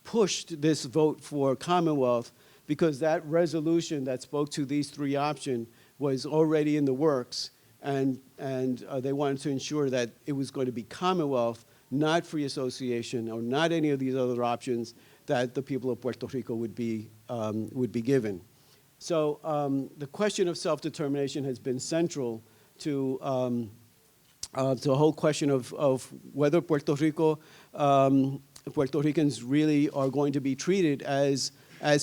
pushed this vote for Commonwealth because that resolution that spoke to these 3 options was already in the works, and they wanted to ensure that it was going to be Commonwealth, not free association, or not any of these other options that the people of Puerto Rico would be given. So the question of self-determination has been central to the whole question of whether Puerto Ricans really are going to be treated as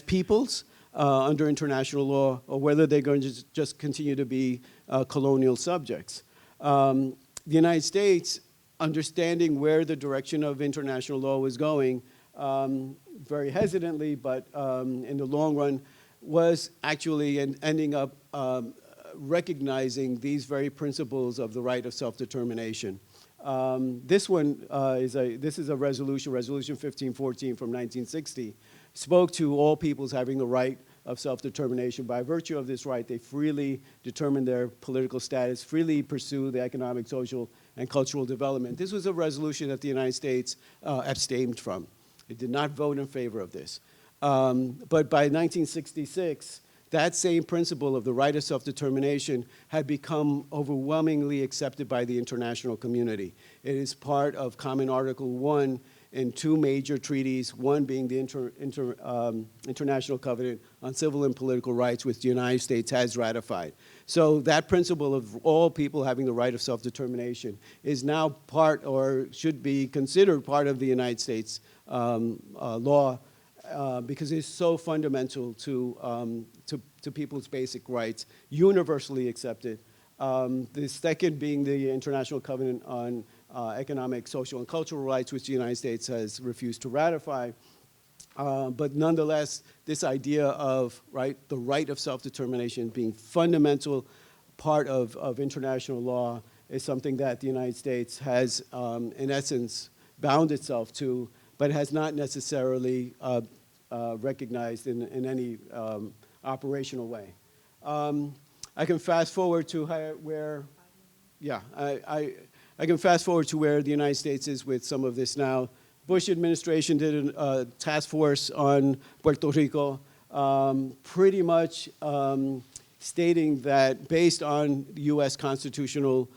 peoples under international law, or whether they're going to just continue to be colonial subjects. The United States, understanding where the direction of international law was going, very hesitantly, but in the long run, was actually ending up recognizing these very principles of the right of self-determination. This one is a resolution, Resolution 1514 from 1960, spoke to all peoples having the right of self-determination. By virtue of this right, they freely determine their political status, freely pursue the economic, social, and cultural development. This was a resolution that the United States abstained from. It did not vote in favor of this. But by 1966, that same principle of the right of self-determination had become overwhelmingly accepted by the international community. It is part of Common Article 1 in 2 major treaties, one being the International Covenant on Civil and Political Rights, which the United States has ratified. So that principle of all people having the right of self-determination is now part, or should be considered part, of the United States law, because it's so fundamental to people's basic rights, universally accepted. The second being the International Covenant on Economic, Social, and Cultural Rights, which the United States has refused to ratify. But nonetheless, this idea of the right of self-determination being fundamental part of international law is something that the United States has, in essence, bound itself to, but has not necessarily recognized in any operational way. I can fast forward to where, yeah, I can fast forward to where the United States is with some of this now. Bush administration did a task force on Puerto Rico, pretty much stating that based on U.S. constitutional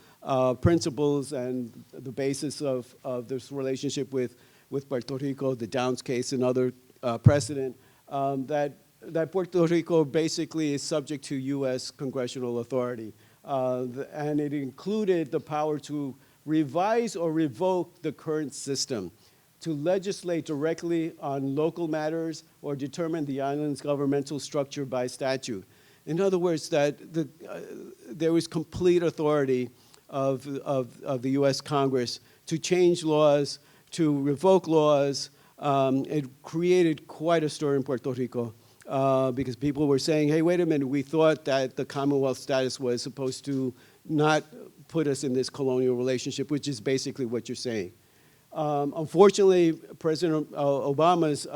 principles and the basis of this relationship with Puerto Rico, the Downs case and other precedent, that Puerto Rico basically is subject to U.S. congressional authority. And it included the power to revise or revoke the current system, to legislate directly on local matters, or determine the island's governmental structure by statute. In other words, that there was complete authority of the U.S. Congress to change laws, to revoke laws. It created quite a stir in Puerto Rico because people were saying, hey, wait a minute, we thought that the Commonwealth status was supposed to not put us in this colonial relationship, which is basically what you're saying. Unfortunately, President Obama's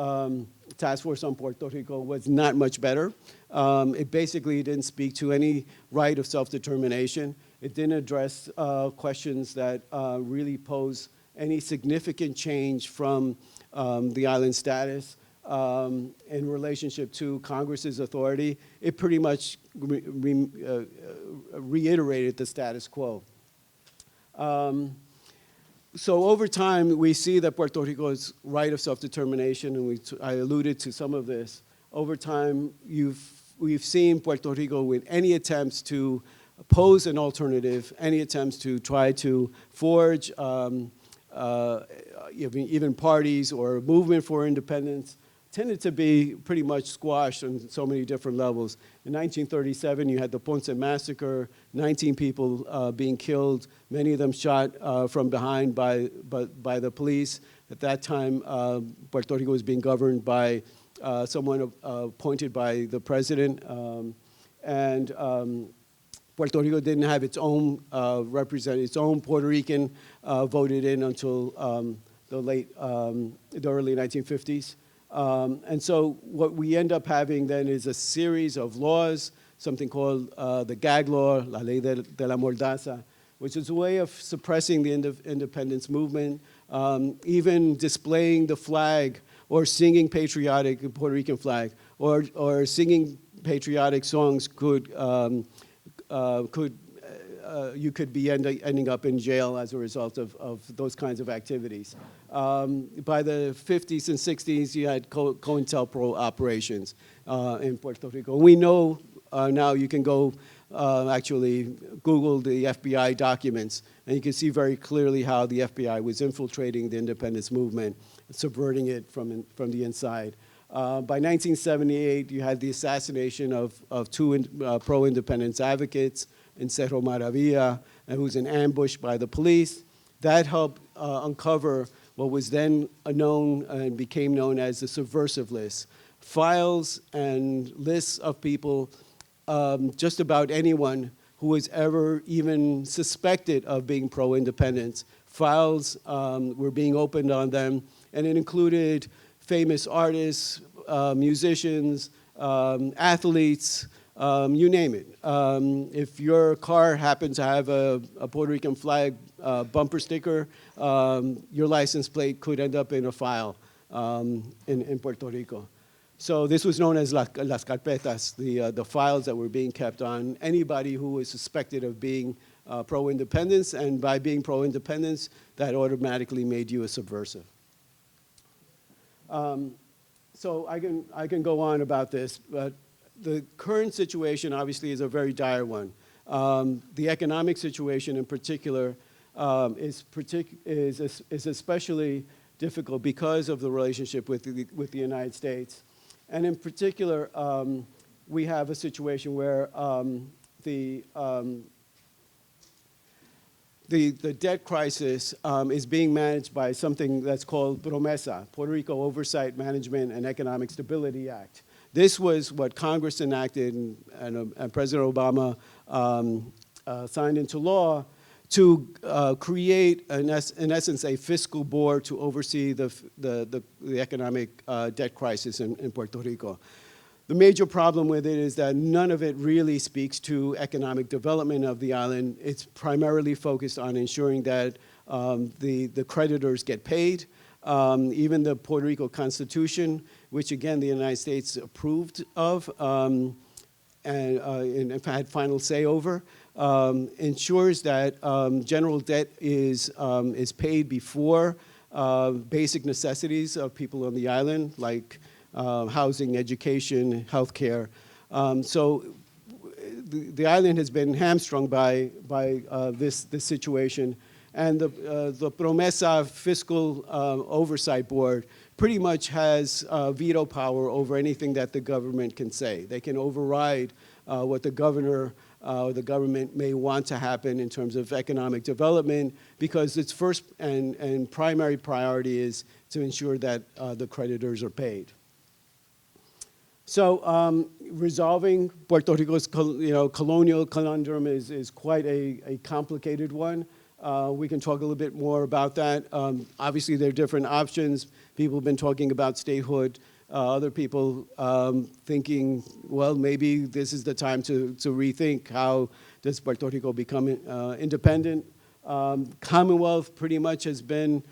task force on Puerto Rico was not much better. It basically didn't speak to any right of self-determination. It didn't address questions that really pose any significant change from the island status in relationship to Congress's authority. It pretty much reiterated the status quo. So over time, we see that Puerto Rico's right of self-determination, and I alluded to some of this. Over time, we've seen Puerto Rico with any attempts to pose an alternative, any attempts to try to forge even parties or movement for independence, tended to be pretty much squashed on so many different levels. In 1937, you had the Ponce Massacre, 19 people being killed, many of them shot from behind by the police. At that time, Puerto Rico was being governed by someone appointed by the president, and Puerto Rico didn't have its own its own Puerto Rican voted in until the early 1950s. And so what we end up having then is a series of laws, something called the gag law, la ley de la mordaza, which is a way of suppressing the independence movement, even displaying the flag or singing patriotic Puerto Rican flag, or singing patriotic songs you could be ending up in jail as a result of those kinds of activities. By the 50s and 60s, you had COINTELPRO operations in Puerto Rico. We know now you can go actually Google the FBI documents, and you can see very clearly how the FBI was infiltrating the independence movement, subverting it from the inside. By 1978, you had the assassination of two pro-independence advocates in Cerro Maravilla, and who was in ambush by the police. That helped uncover what was then known and became known as the subversive list. Files and lists of people, just about anyone who was ever even suspected of being pro-independence. Files were being opened on them, and it included famous artists, musicians, athletes, you name it. If your car happens to have a Puerto Rican flag bumper sticker, your license plate could end up in a file in Puerto Rico. So this was known as las carpetas, the files that were being kept on anybody who was suspected of being pro-independence, and by being pro-independence, that automatically made you a subversive. So I can go on about this, but the current situation obviously is a very dire one. The economic situation in particular is especially difficult because of the relationship with the United States. And in particular, we have a situation where the debt crisis is being managed by something that's called PROMESA, Puerto Rico Oversight, Management, and Economic Stability Act. This was what Congress enacted and President Obama signed into law to create, in essence, a fiscal board to oversee the economic debt crisis in Puerto Rico. The major problem with it is that none of it really speaks to economic development of the island. It's primarily focused on ensuring that the creditors get paid. Even the Puerto Rico Constitution, which again the United States approved of and had final say over, ensures that general debt is paid before basic necessities of people on the island, like housing, education, healthcare. So the island has been hamstrung by this situation. And the PROMESA Fiscal Oversight Board pretty much has veto power over anything that the government can say. They can override what the governor or the government may want to happen in terms of economic development, because its first and primary priority is to ensure that the creditors are paid. So resolving Puerto Rico's colonial conundrum is quite a complicated one. We can talk a little bit more about that. Obviously, there are different options. People have been talking about statehood. Other people thinking, well, maybe this is the time to rethink how does Puerto Rico become independent. Commonwealth pretty much has been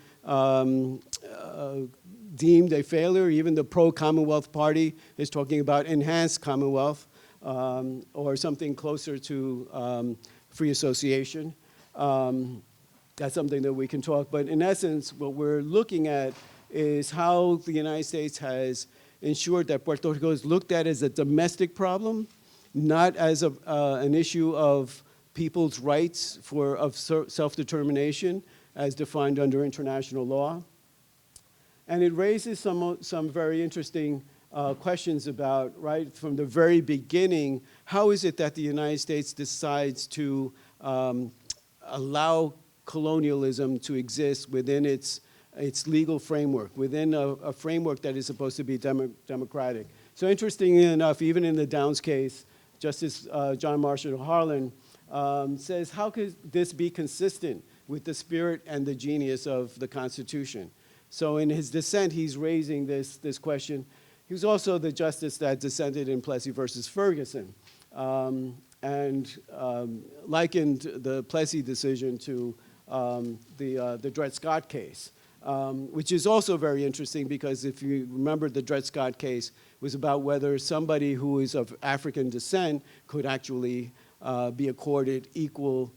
deemed a failure. Even the pro-Commonwealth party is talking about enhanced Commonwealth or something closer to free association. That's something that we can talk. But in essence, what we're looking at is how the United States has ensured that Puerto Rico is looked at as a domestic problem, not as an issue of people's rights of self-determination as defined under international law. And it raises some very interesting questions about, right, from the very beginning, how is it that the United States decides to allow colonialism to exist within its legal framework, within a framework that is supposed to be democratic. So interestingly enough, even in the Downs case, Justice John Marshall Harlan says, how could this be consistent with the spirit and the genius of the Constitution? So in his dissent, he's raising this question. He was also the justice that dissented in Plessy versus Ferguson, and likened the Plessy decision to the Dred Scott case, which is also very interesting because if you remember, the Dred Scott case was about whether somebody who is of African descent could actually be accorded equal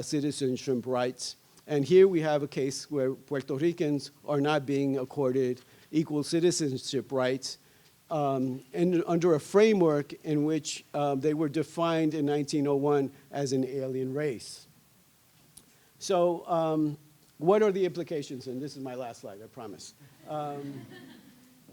citizenship rights. And here we have a case where Puerto Ricans are not being accorded equal citizenship rights under a framework in which they were defined in 1901 as an alien race. So what are the implications? And this is my last slide, I promise.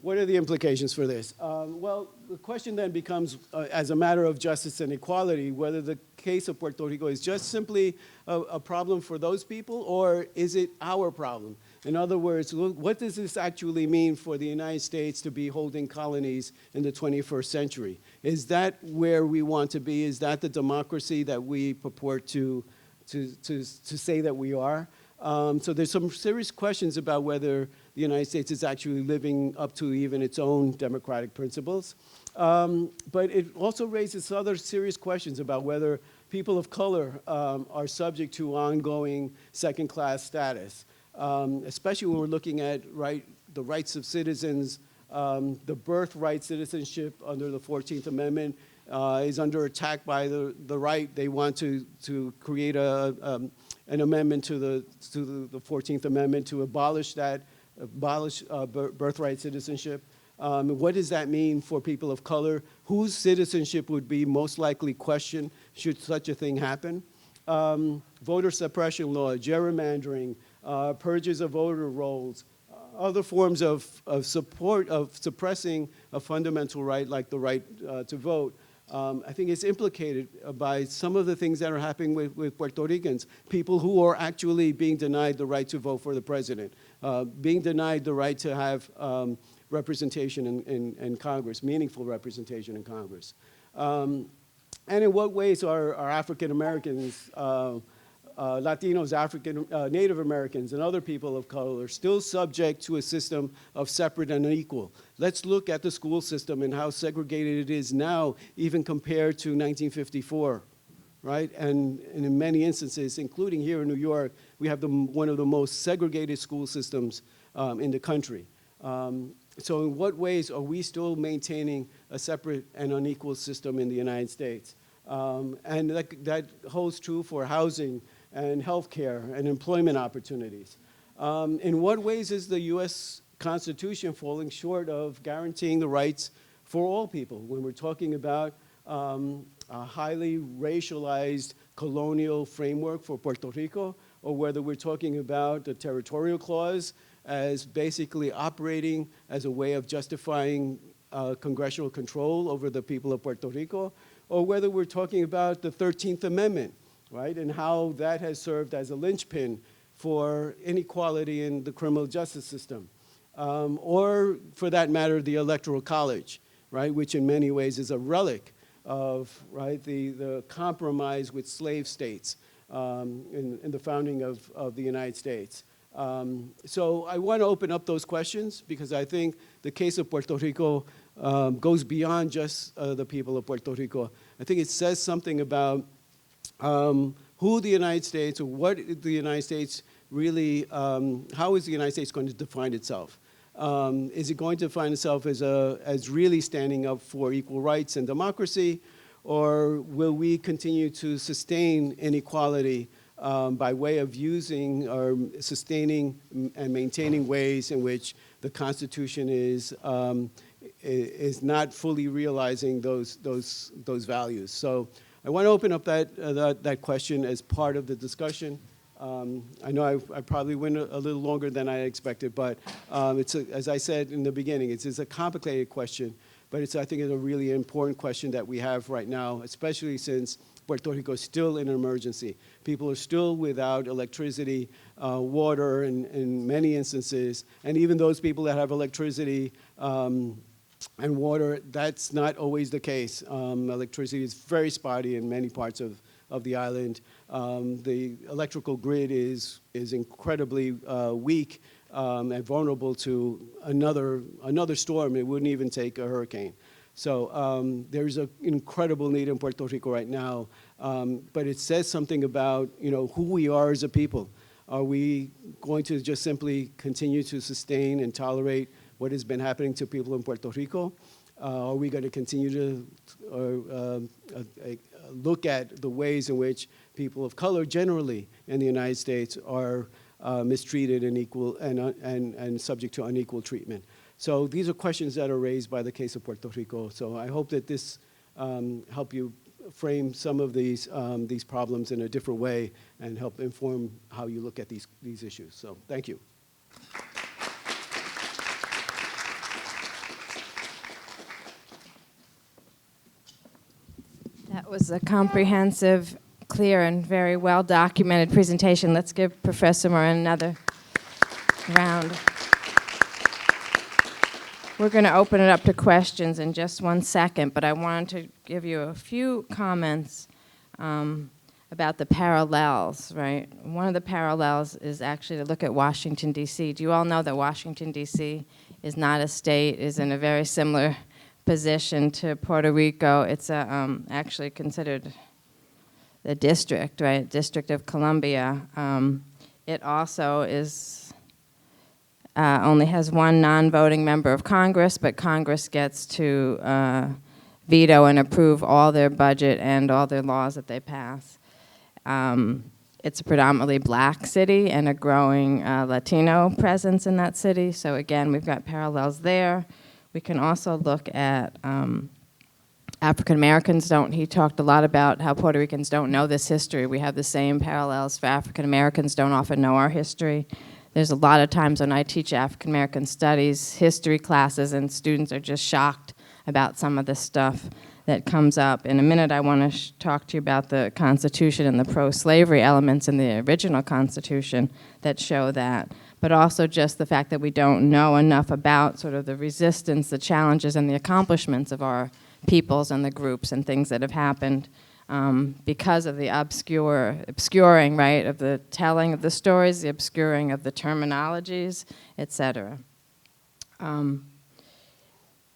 What are the implications for this? Well, the question then becomes, as a matter of justice and equality, whether the case of Puerto Rico is just simply a problem for those people, or is it our problem? In other words, what does this actually mean for the United States to be holding colonies in the 21st century? Is that where we want to be? Is that the democracy that we purport to say that we are? So there's some serious questions about whether the United States is actually living up to even its own democratic principles. But it also raises other serious questions about whether people of color are subject to ongoing second-class status, especially when we're looking at the rights of citizens. The birthright citizenship under the 14th Amendment is under attack by the right. They want to create an amendment to the 14th Amendment to abolish birthright citizenship. What does that mean for people of color? Whose citizenship would be most likely questioned should such a thing happen? Voter suppression law, gerrymandering, purges of voter rolls, other forms of suppressing a fundamental right like the right to vote. I think it's implicated by some of the things that are happening with Puerto Ricans, people who are actually being denied the right to vote for the president, being denied the right to have representation in Congress, meaningful representation in Congress. And in what ways are African Americans, Latinos, Native Americans, and other people of color still subject to a system of separate and unequal? Let's look at the school system and how segregated it is now, even compared to 1954, right? And in many instances, including here in New York, we have one of the most segregated school systems in the country. So in what ways are we still maintaining a separate and unequal system in the United States? And that holds true for housing and healthcare and employment opportunities. In what ways is the U.S. Constitution falling short of guaranteeing the rights for all people when we're talking about a highly racialized colonial framework for Puerto Rico, or whether we're talking about the territorial clause as basically operating as a way of justifying congressional control over the people of Puerto Rico, or whether we're talking about the 13th Amendment, right, and how that has served as a linchpin for inequality in the criminal justice system, or for that matter, the Electoral College, right, which in many ways is a relic of, right, the compromise with slave states in the founding of the United States. So I want to open up those questions because I think the case of Puerto Rico goes beyond just the people of Puerto Rico. I think it says something about who the United States, or what the United States really, how is the United States going to define itself? Is it going to define itself as really standing up for equal rights and democracy, or will we continue to sustain inequality by way of using or sustaining and maintaining ways in which the Constitution is not fully realizing those values? So I want to open up that question as part of the discussion. I know I probably went a little longer than I expected, but as I said in the beginning, it's a complicated question, but I think it's a really important question that we have right now, especially since Puerto Rico is still in an emergency. People are still without electricity, water in many instances, and even those people that have electricity and water, that's not always the case. Electricity is very spotty in many parts of the island. The electrical grid is incredibly weak and vulnerable to another storm. It wouldn't even take a hurricane. So there's an incredible need in Puerto Rico right now, but it says something about who we are as a people. Are we going to just simply continue to sustain and tolerate what has been happening to people in Puerto Rico? Are we going to continue to look at the ways in which people of color generally in the United States are mistreated and subject to unequal treatment? So these are questions that are raised by the case of Puerto Rico. So I hope that this help you frame some of these problems in a different way and help inform how you look at these issues. So thank you. That was a comprehensive, clear, and very well-documented presentation. Let's give Professor Morin another round. We're going to open it up to questions in just 1 second, but I wanted to give you a few comments about the parallels, right? One of the parallels is actually to look at Washington, D.C. Do you all know that Washington, D.C. is not a state, is in a very similar position to Puerto Rico? It's actually considered the district, right? District of Columbia. It also is only has one non-voting member of Congress, but Congress gets to veto and approve all their budget and all their laws that they pass. It's a predominantly black city and a growing Latino presence in that city. So again, we've got parallels there. We can also look at African Americans he talked a lot about how Puerto Ricans don't know this history. We have the same parallels for African Americans don't often know our history. There's a lot of times when I teach African American studies history classes and students are just shocked about some of the stuff that comes up. In a minute, I want to talk to you about the Constitution and the pro-slavery elements in the original Constitution that show that, but also just the fact that we don't know enough about sort of the resistance, the challenges, and the accomplishments of our peoples and the groups and things that have happened because of the obscuring, right, of the telling of the stories, the obscuring of the terminologies, etc.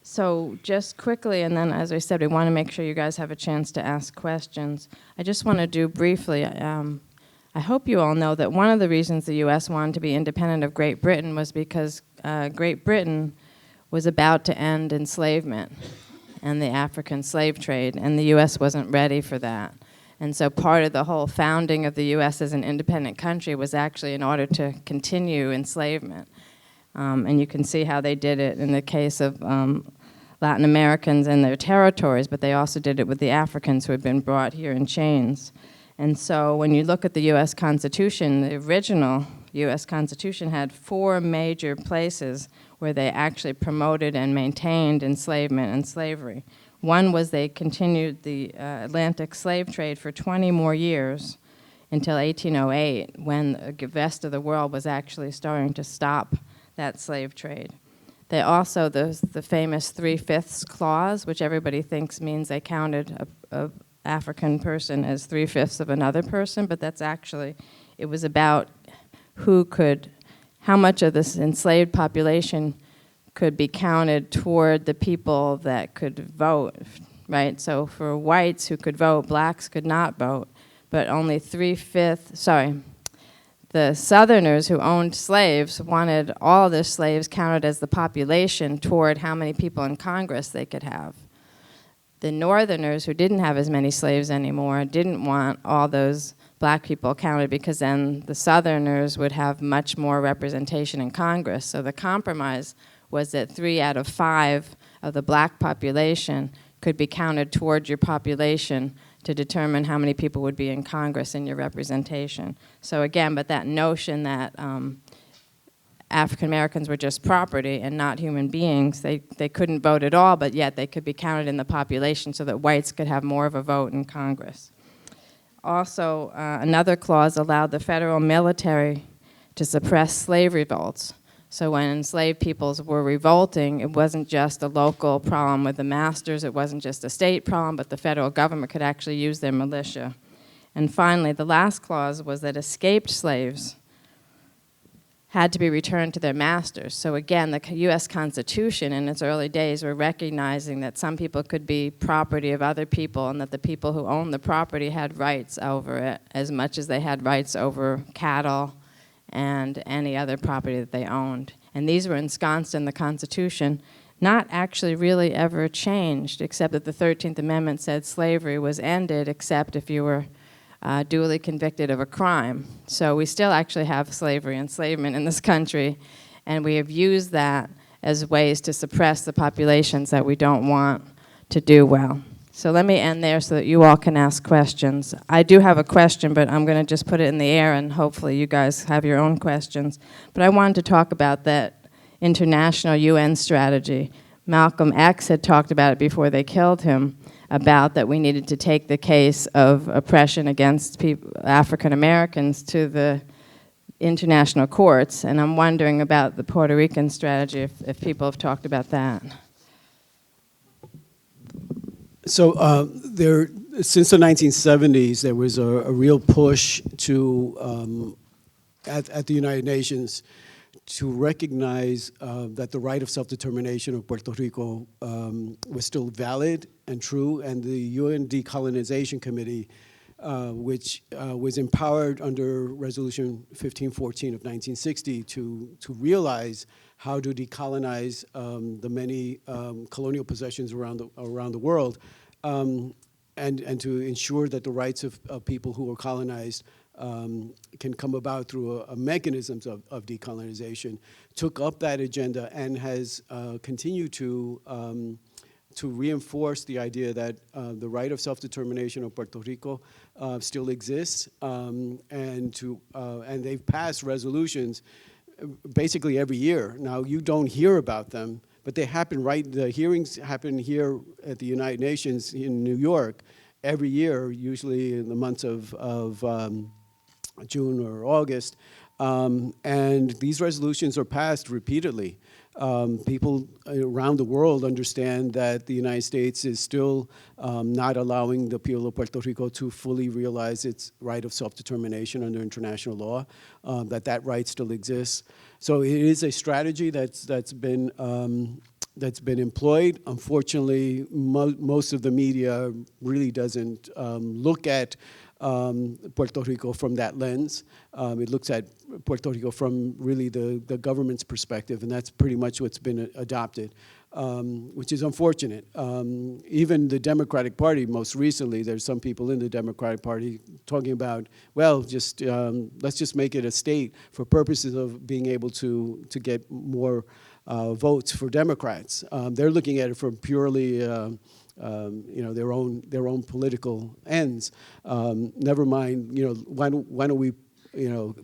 So just quickly, and then as I said, we want to make sure you guys have a chance to ask questions. I just want to do briefly, I hope you all know that one of the reasons the U.S. wanted to be independent of Great Britain was because Great Britain was about to end enslavement and the African slave trade, and the U.S. wasn't ready for that. And so part of the whole founding of the U.S. as an independent country was actually in order to continue enslavement. And you can see how they did it in the case of Latin Americans and their territories, but they also did it with the Africans who had been brought here in chains. And so when you look at the U.S. Constitution, the original U.S. Constitution had 4 major places where they actually promoted and maintained enslavement and slavery. One was they continued the Atlantic slave trade for 20 more years until 1808, when the rest of the world was actually starting to stop that slave trade. They also, the famous 3/5 clause, which everybody thinks means they counted a African person as 3/5 of another person, but that's actually, it was about how much of this enslaved population could be counted toward the people that could vote, right? So for whites who could vote, blacks could not vote, but only the Southerners who owned slaves wanted all their slaves counted as the population toward how many people in Congress they could have. The Northerners, who didn't have as many slaves anymore, didn't want all those black people counted because then the Southerners would have much more representation in Congress. So the compromise was that 3 out of 5 of the black population could be counted toward your population to determine how many people would be in Congress in your representation. So again, but that notion that African Americans were just property and not human beings, they couldn't vote at all, but yet they could be counted in the population so that whites could have more of a vote in Congress. Also, another clause allowed the federal military to suppress slave revolts. So when enslaved peoples were revolting, it wasn't just a local problem with the masters, it wasn't just a state problem, but the federal government could actually use their militia. And finally, the last clause was that escaped slaves had to be returned to their masters. So again, the US Constitution in its early days were recognizing that some people could be property of other people and that the people who owned the property had rights over it as much as they had rights over cattle and any other property that they owned. And these were ensconced in the Constitution, not actually really ever changed, except that the 13th Amendment said slavery was ended except if you were duly convicted of a crime. So we still actually have slavery, enslavement in this country, and we have used that as ways to suppress the populations that we don't want to do well. So let me end there so that you all can ask questions. I do have a question, but I'm going to just put it in the air and hopefully you guys have your own questions. But I wanted to talk about that international UN strategy. Malcolm X had talked about it before they killed him, about that we needed to take the case of oppression against African Americans to the international courts. And I'm wondering about the Puerto Rican strategy, if people have talked about that. So since the 1970s, there was a real push to, at the United Nations, to recognize that the right of self-determination of Puerto Rico was still valid and true, and the UN Decolonization Committee, which was empowered under Resolution 1514 of 1960 to realize how to decolonize the many colonial possessions around the world, and to ensure that the rights of people who are colonized can come about through a mechanisms of decolonization, took up that agenda and has continued to reinforce the idea that the right of self-determination of Puerto Rico still exists, and they've passed resolutions basically every year. Now, you don't hear about them, but they happen the hearings happen here at the United Nations in New York every year, usually in the months of June or August, and these resolutions are passed repeatedly. People around the world understand that the United States is still not allowing the people of Puerto Rico to fully realize its right of self-determination under international law, that right still exists. So it is a strategy that's been employed. Unfortunately, most of the media really doesn't look at Puerto Rico from that lens. It looks at Puerto Rico from really the government's perspective, and that's pretty much what's been adopted, which is unfortunate. Even the Democratic Party, most recently, there's some people in the Democratic Party talking about, well, let's just make it a state for purposes of being able to get more votes for Democrats. They're looking at it from purely their own political ends. Never mind, why don't we,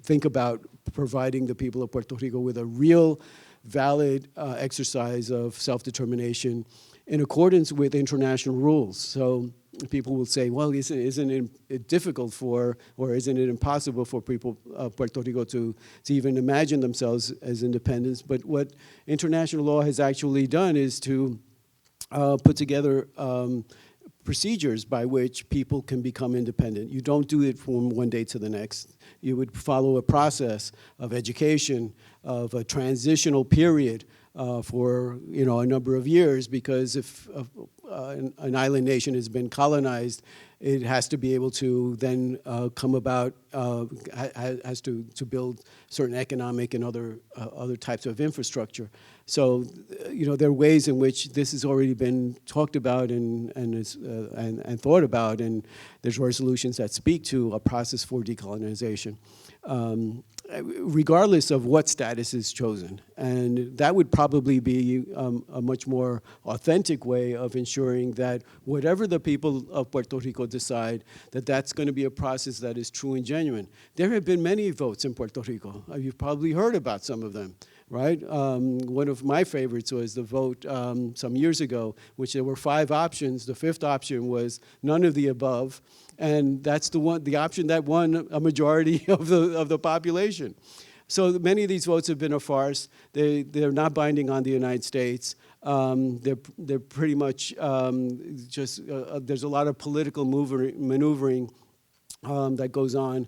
think about providing the people of Puerto Rico with a real, valid exercise of self-determination in accordance with international rules. So people will say, well, isn't it difficult or isn't it impossible for people of Puerto Rico to even imagine themselves as independents? But what international law has actually done is to put together procedures by which people can become independent. You don't do it from one day to the next. You would follow a process of education, of a transitional period for a number of years, because if an island nation has been colonized, it has to be able to then come about, has to build certain economic and other types of infrastructure. So, there are ways in which this has already been talked about and thought about, and there's resolutions that speak to a process for decolonization. regardless of what status is chosen. And that would probably be a much more authentic way of ensuring that whatever the people of Puerto Rico decide, that that's going to be a process that is true and genuine. There have been many votes in Puerto Rico. You've probably heard about some of them, right? One of my favorites was the vote some years ago, which there were 5 options. The 5th option was none of the above. And that's the option that won a majority of the population. So many of these votes have been a farce. They're not binding on the United States. They're pretty much just, there's a lot of political maneuvering that goes on.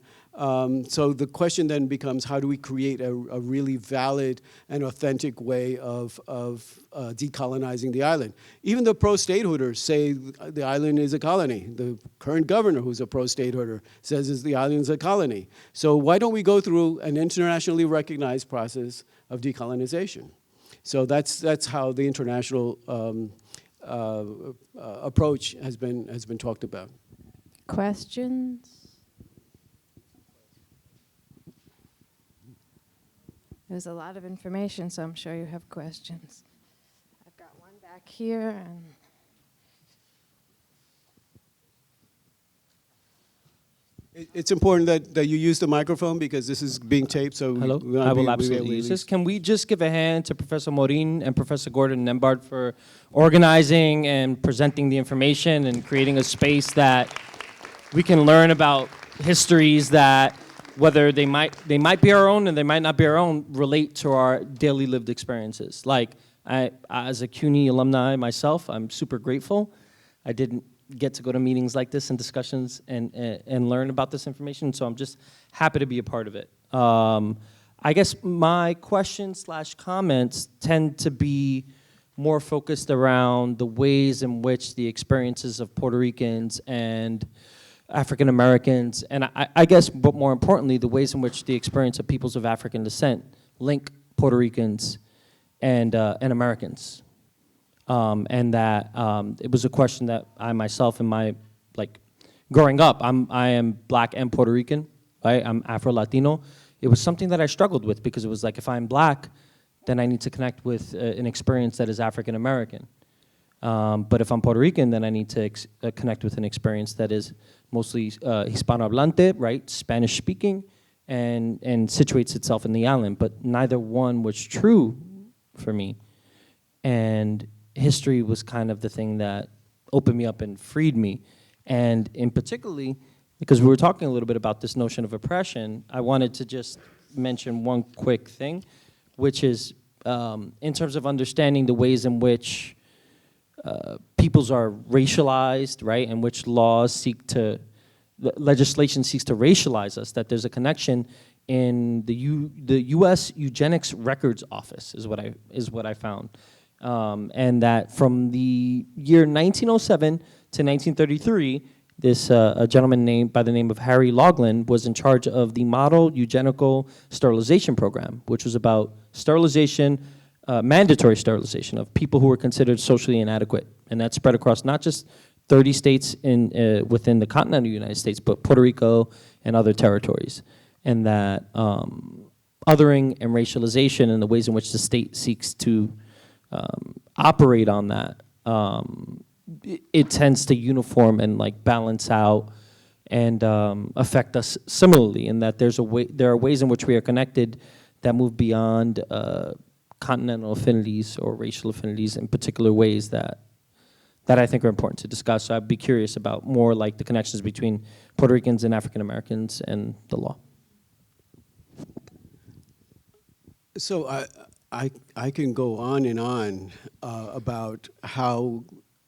So the question then becomes, how do we create a really valid and authentic way of decolonizing the island? Even the pro-statehooders say the island is a colony. The current governor, who's a pro-statehooder, says the island is a colony. So why don't we go through an internationally recognized process of decolonization? So that's how the international approach has been talked about. Questions? There's a lot of information, so I'm sure you have questions. I've got one back here. And it's important that you use the microphone because this is being taped. So hello, I will absolutely use this. Can we just give a hand to Professor Morin and Professor Gordon-Nembhard for organizing and presenting the information and creating a space that we can learn about histories that, whether they might be our own and they might not be our own, relate to our daily lived experiences. Like, as a CUNY alumni myself, I'm super grateful. I didn't get to go to meetings like this and discussions and learn about this information, so I'm just happy to be a part of it. I guess my questions/comments tend to be more focused around the ways in which the experiences of Puerto Ricans and African Americans, and I guess, but more importantly, the ways in which the experience of peoples of African descent link Puerto Ricans and Americans. And that it was a question that I myself, in my, growing up, I am Black and Puerto Rican, right? I'm Afro-Latino. It was something that I struggled with because it was like, if I'm Black, then I need to connect with an experience that is African American. But if I'm Puerto Rican, then I need to connect with an experience that is mostly Hispanohablante, right, Spanish speaking, and situates itself in the island. But neither one was true for me. And history was kind of the thing that opened me up and freed me. And in particularly, because we were talking a little bit about this notion of oppression, I wanted to just mention one quick thing, which is in terms of understanding the ways in which peoples are racialized, right, and which legislation seeks to racialize us, that there's a connection in the U.S. Eugenics Records Office is what I found. And that from the year 1907 to 1933, this a gentleman by the name of Harry Laughlin was in charge of the Model Eugenical Sterilization Program, which was about sterilization, mandatory sterilization of people who were considered socially inadequate. And that spread across not just 30 states within the continental United States, but Puerto Rico and other territories. And that othering and racialization and the ways in which the state seeks to operate on that, it tends to uniform and balance out and affect us similarly, in that there are ways in which we are connected that move beyond continental affinities or racial affinities in particular ways that I think are important to discuss. So I'd be curious about more the connections between Puerto Ricans and African Americans and the law. So I can go on and on about how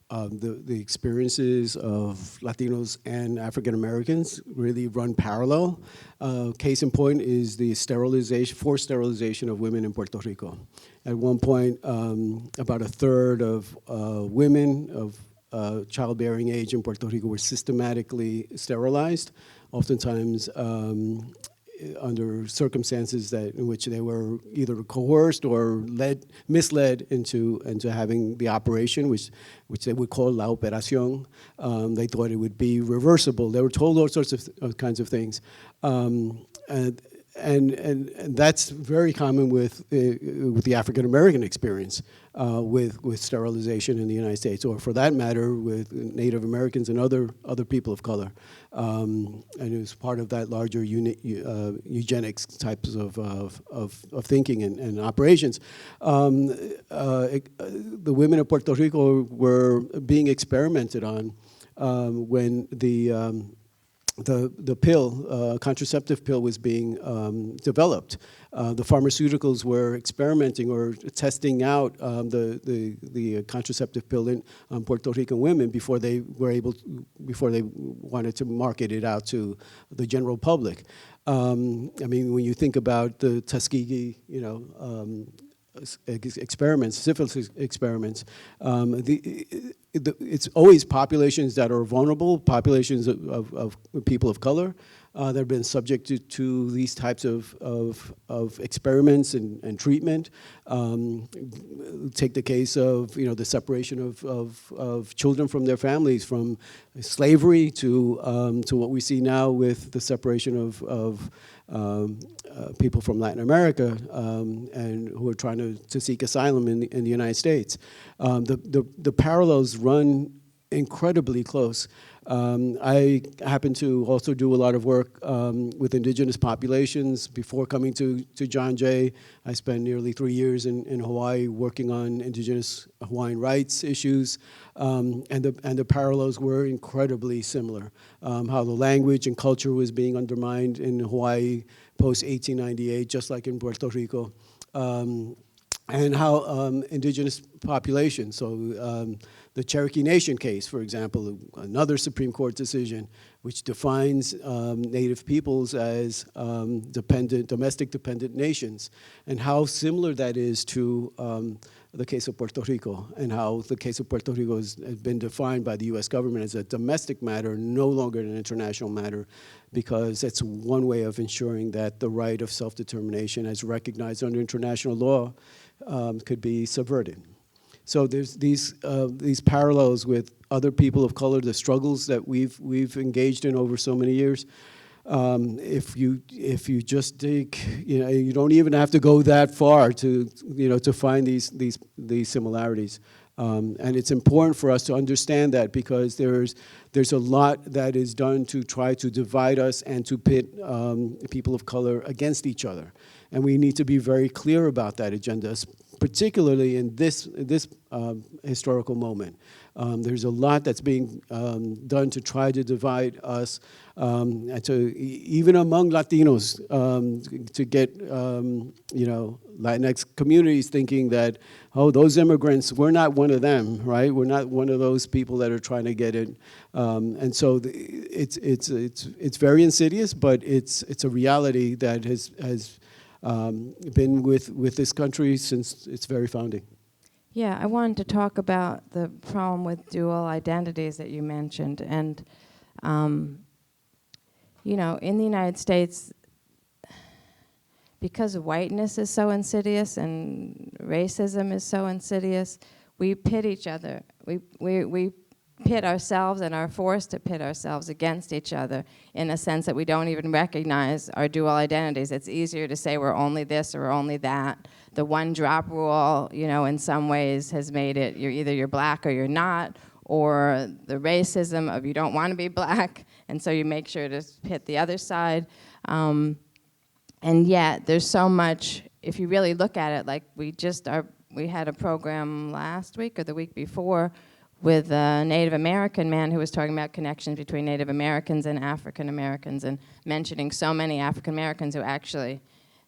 the experiences of Latinos and African Americans really run parallel. Case in point is the forced sterilization of women in Puerto Rico. At one point, about a third of women of childbearing age in Puerto Rico were systematically sterilized, oftentimes under circumstances in which they were either coerced or misled into having the operation, which they would call la operación. They thought it would be reversible. They were told all sorts of kinds of things. and that's very common with the African American experience with sterilization in the United States, or for that matter, with Native Americans and other people of color, and it was part of that larger eugenics types of thinking and operations. The women of Puerto Rico were being experimented on when the pill, contraceptive pill, was being developed. The pharmaceuticals were experimenting or testing out the contraceptive pill on Puerto Rican women before they wanted to market it out to the general public. I mean, when you think about the Tuskegee, experiments, syphilis experiments, it's always populations that are vulnerable, populations of people of color that have been subjected to these types of experiments and treatment. Take the case of the separation of children from their families, from slavery to what we see now with the separation of people from Latin America and who are trying to seek asylum in the United States. The parallels run incredibly close. I happen to also do a lot of work with indigenous populations. Before coming to John Jay, I spent nearly 3 years in Hawaii working on indigenous Hawaiian rights issues, and the parallels were incredibly similar. How the language and culture was being undermined in Hawaii post-1898, just like in Puerto Rico. And how indigenous populations, so the Cherokee Nation case, for example, another Supreme Court decision which defines Native peoples as domestic dependent nations, and how similar that is to the case of Puerto Rico, and how the case of Puerto Rico has been defined by the US government as a domestic matter, no longer an international matter, because it's one way of ensuring that the right of self-determination as recognized under international law could be subverted. So there's these parallels with other people of color, the struggles that we've engaged in over so many years. If you just dig, you don't even have to go that far to find these similarities. And it's important for us to understand that, because there's a lot that is done to try to divide us and to pit people of color against each other. And we need to be very clear about that agenda, particularly in this historical moment. There's a lot that's being done to try to divide us, and even among Latinos, to get Latinx communities thinking that, oh, those immigrants, we're not one of them, right? We're not one of those people that are trying to get in. And so it's very insidious, but it's a reality that has been with this country since its very founding. Yeah, I wanted to talk about the problem with dual identities that you mentioned. And, in the United States, because whiteness is so insidious and racism is so insidious, we pit each other. We pit ourselves and are forced to pit ourselves against each other in a sense that we don't even recognize our dual identities. It's easier to say we're only this or only that. The one-drop rule, in some ways has made it you're black or you're not, or the racism of you don't want to be black, and so you make sure to pit the other side. And yet there's so much, if you really look at it, like we had a program last week or the week before with a Native American man who was talking about connections between Native Americans and African Americans, and mentioning so many African Americans who actually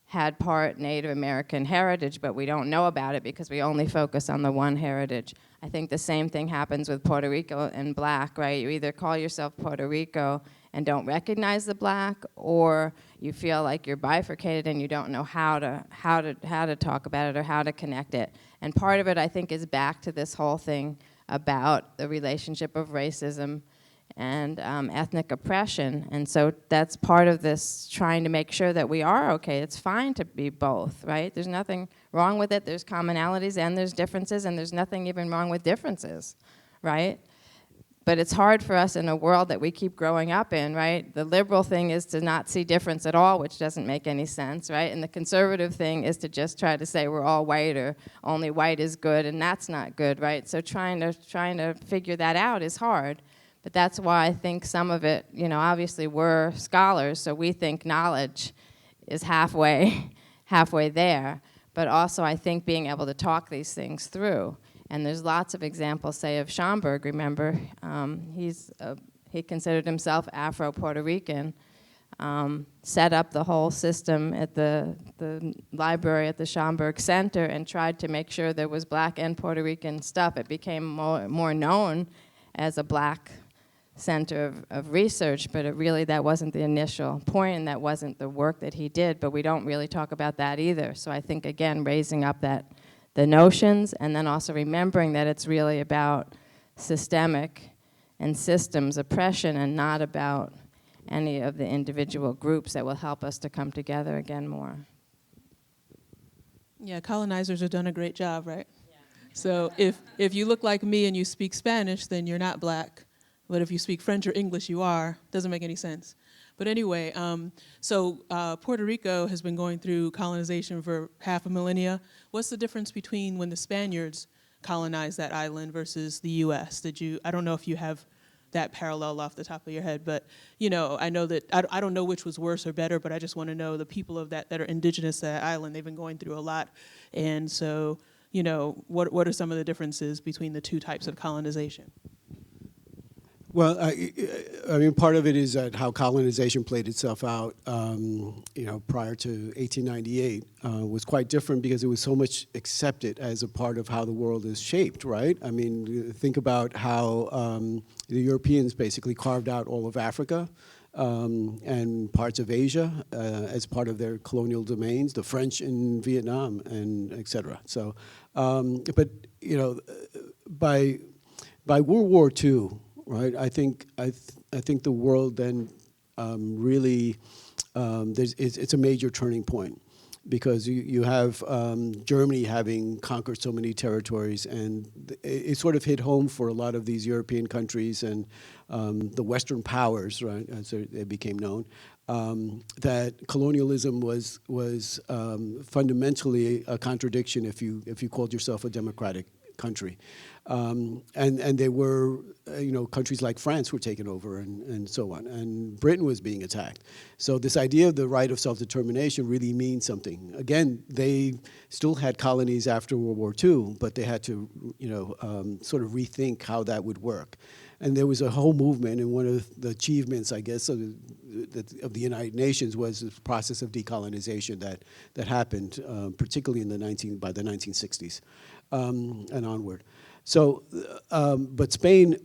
had part Native American heritage, but we don't know about it because we only focus on the one heritage. I think the same thing happens with Puerto Rico and black, right? You either call yourself Puerto Rico and don't recognize the black, or you feel like you're bifurcated and you don't know how to talk about it or how to connect it. And part of it, I think, is back to this whole thing about the relationship of racism and ethnic oppression. And so that's part of this, trying to make sure that we are okay. It's fine to be both, right? There's nothing wrong with it. There's commonalities and there's differences, and there's nothing even wrong with differences, right? But it's hard for us in a world that we keep growing up in, right? The liberal thing is to not see difference at all, which doesn't make any sense, right? And the conservative thing is to just try to say we're all white or only white is good, and that's not good, right? So trying to figure that out is hard. But that's why I think some of it, you know, obviously we're scholars, so we think knowledge is halfway there. But also I think being able to talk these things through. And there's lots of examples, say, of Schomburg, remember? He considered himself Afro-Puerto Rican, set up the whole system at the library at the Schomburg Center and tried to make sure there was black and Puerto Rican stuff. It became more known as a black center of research, but that wasn't the initial point, and that wasn't the work that he did, but we don't really talk about that either. So I think, again, raising up the notions, and then also remembering that it's really about systemic and systems oppression and not about any of the individual groups that will help us to come together again more. Yeah, colonizers have done a great job, right? Yeah. So if you look like me and you speak Spanish, then you're not black. But if you speak French or English, you are. Doesn't make any sense. But anyway, Puerto Rico has been going through colonization for half a millennia. What's the difference between when the Spaniards colonized that island versus the U.S.? I don't know if you have that parallel off the top of your head, but you know, I know that, I don't know which was worse or better, but I just want to know the people of that are indigenous to that island, they've been going through a lot. And so, you know, what are some of the differences between the two types of colonization? Well, I mean, part of it is that how colonization played itself out, you know, prior to 1898 was quite different because it was so much accepted as a part of how the world is shaped, right? I mean, think about how the Europeans basically carved out all of Africa and parts of Asia as part of their colonial domains, the French in Vietnam, and et cetera. So, but, you know, by World War II, right. I think the world then really it's a major turning point because you have Germany having conquered so many territories, and it sort of hit home for a lot of these European countries and the Western powers, right, as they became known, that colonialism was fundamentally a contradiction if you called yourself a democratic country. And there were, you know, countries like France were taken over and so on, and Britain was being attacked. So this idea of the right of self-determination really means something. Again, they still had colonies after World War II, but they had to, you know, sort of rethink how that would work. And there was a whole movement, and one of the achievements, I guess, of the United Nations was the process of decolonization that happened, particularly by the 1960s and onward. So, but Spain,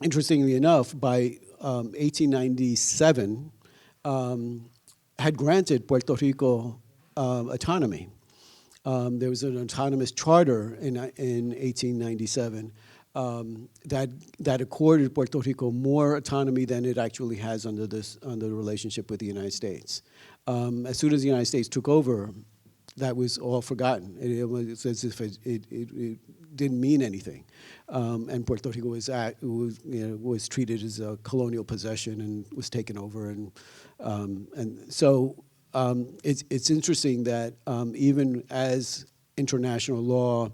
interestingly enough, by 1897, had granted Puerto Rico autonomy. There was an autonomous charter in 1897 that accorded Puerto Rico more autonomy than it actually has under the relationship with the United States. As soon as the United States took over, that was all forgotten. It was as if it didn't mean anything, and Puerto Rico was treated as a colonial possession and was taken over, and so it's interesting that even as international law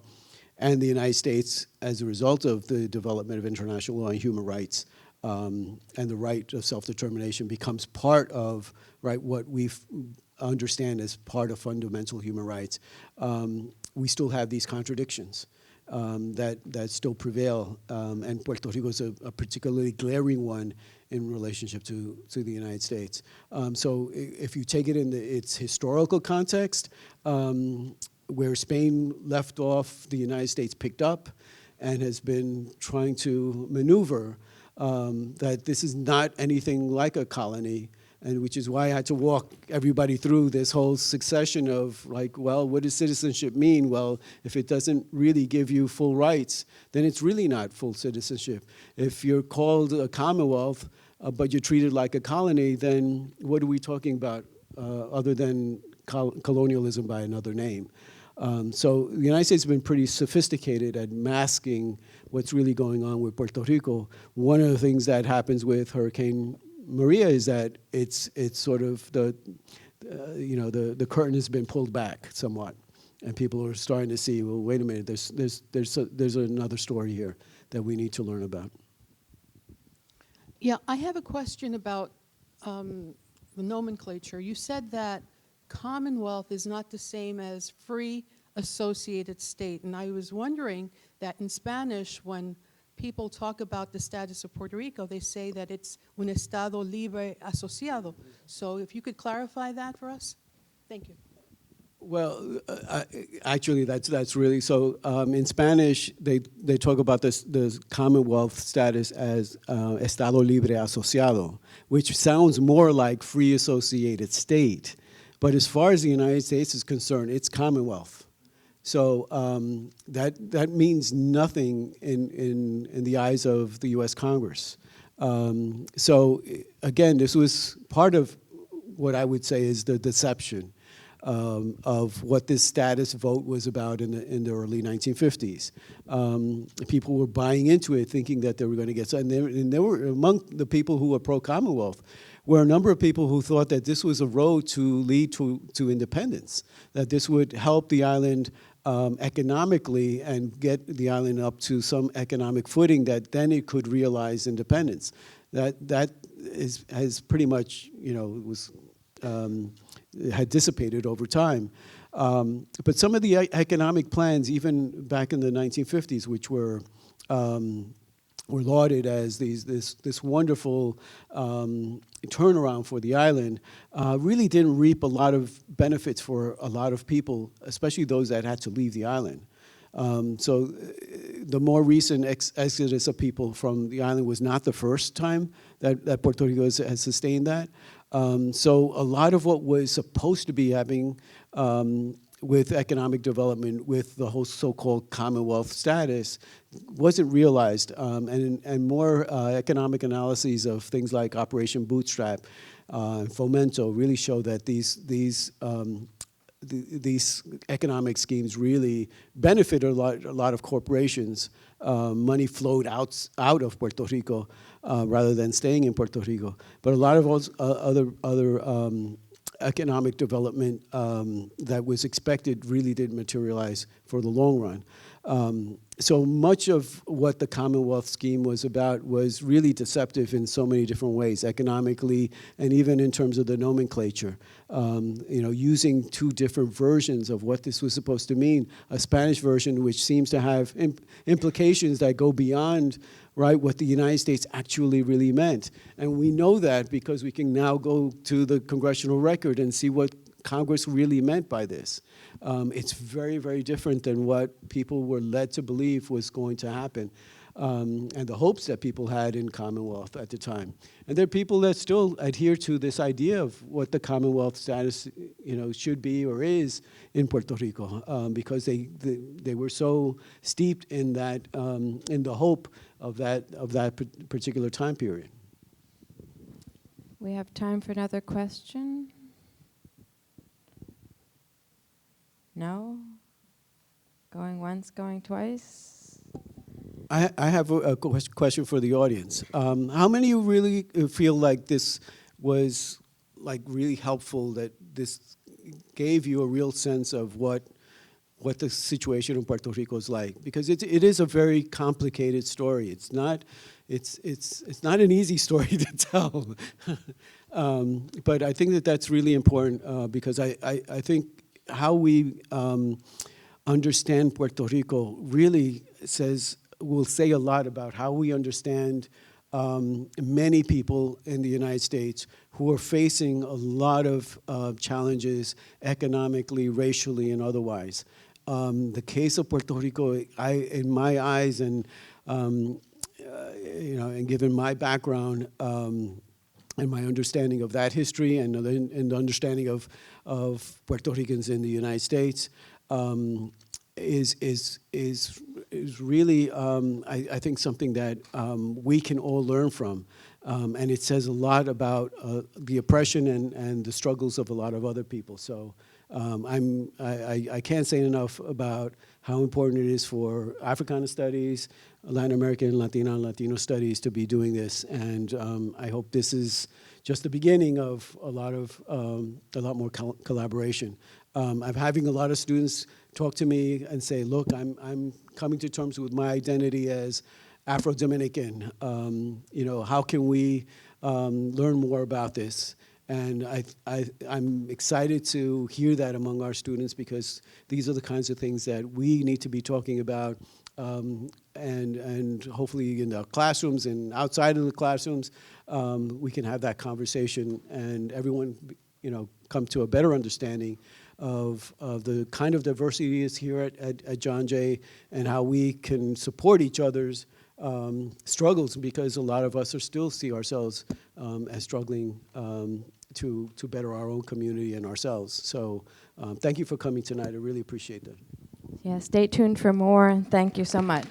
and the United States, as a result of the development of international law and human rights, and the right of self-determination becomes part of what we understand as part of fundamental human rights, we still have these contradictions that still prevail, and Puerto Rico is a particularly glaring one in relationship to the United States. So if you take it in its historical context, where Spain left off, the United States picked up and has been trying to maneuver that this is not anything like a colony, and which is why I had to walk everybody through this whole succession of like, well, what does citizenship mean? Well, if it doesn't really give you full rights, then it's really not full citizenship. If you're called a Commonwealth, but you're treated like a colony, then what are we talking about other than colonialism by another name? So the United States has been pretty sophisticated at masking what's really going on with Puerto Rico. One of the things that happens with Hurricane Maria is that it's sort of the curtain has been pulled back somewhat, and people are starting to see, well, wait a minute, there's another story here that we need to learn about. Yeah, I have a question about the nomenclature. You said that Commonwealth is not the same as free associated state, and I was wondering that in Spanish, when people talk about the status of Puerto Rico, they say that it's un estado libre asociado. So if you could clarify that for us? Thank you. Well, actually, that's really so. In Spanish, they talk about the Commonwealth status as Estado Libre Asociado, which sounds more like free associated state. But as far as the United States is concerned, it's Commonwealth. So that means nothing in the eyes of the U.S. Congress. So again, this was part of what I would say is the deception of what this status vote was about in the early 1950s. People were buying into it, thinking that they were going to get, and there were among the people who were pro-Commonwealth were a number of people who thought that this was a road to lead to independence, that this would help the island economically and get the island up to some economic footing that then it could realize independence. That has pretty much, had dissipated over time. But some of the economic plans, even back in the 1950s, which were lauded as this wonderful turnaround for the island, really didn't reap a lot of benefits for a lot of people, especially those that had to leave the island. So the more recent exodus of people from the island was not the first time that Puerto Rico has sustained that. So a lot of what was supposed to be happening with economic development, with the whole so-called Commonwealth status, wasn't realized. And more economic analyses of things like Operation Bootstrap, Fomento really show that these economic schemes really benefited a lot of corporations. Money flowed out of Puerto Rico rather than staying in Puerto Rico. But a lot of other economic development that was expected really didn't materialize for the long run. So much of what the Commonwealth scheme was about was really deceptive in so many different ways, economically and even in terms of the nomenclature. Using two different versions of what this was supposed to mean, a Spanish version which seems to have implications that go beyond what the United States actually really meant. And we know that because we can now go to the congressional record and see what Congress really meant by this. It's very, very different than what people were led to believe was going to happen, and the hopes that people had in Commonwealth at the time. And there are people that still adhere to this idea of what the Commonwealth status, should be or is in Puerto Rico, because they were so steeped in that, in the hope of that particular time period. We have time for another question. No? Going once, going twice? I have a question for the audience. How many of you really feel like this was really helpful, that this gave you a real sense of what the situation in Puerto Rico is like? Because it is a very complicated story. It's not an easy story to tell. But I think that's really important because I think how we understand Puerto Rico really will say a lot about how we understand many people in the United States who are facing a lot of challenges economically, racially, and otherwise. The case of Puerto Rico, in my eyes, and and given my background and my understanding of that history and the understanding of Puerto Ricans in the United States, is really, I think, something that we can all learn from. And it says a lot about the oppression and the struggles of a lot of other people. So I can't say enough about how important it is for Africana studies, Latin American, Latina, and Latino studies to be doing this. And I hope this is just the beginning of a lot more collaboration. I'm having a lot of students talk to me and say, look, I'm coming to terms with my identity as Afro-Dominican. How can we learn more about this? And I'm excited to hear that among our students, because these are the kinds of things that we need to be talking about, and hopefully in the classrooms and outside of the classrooms, we can have that conversation, and everyone, come to a better understanding of the kind of diversity is here at John Jay, and how we can support each other's struggles, because a lot of us still see ourselves as struggling to better our own community and ourselves. So thank you for coming tonight. I really appreciate that. Yeah, stay tuned for more, and thank you so much.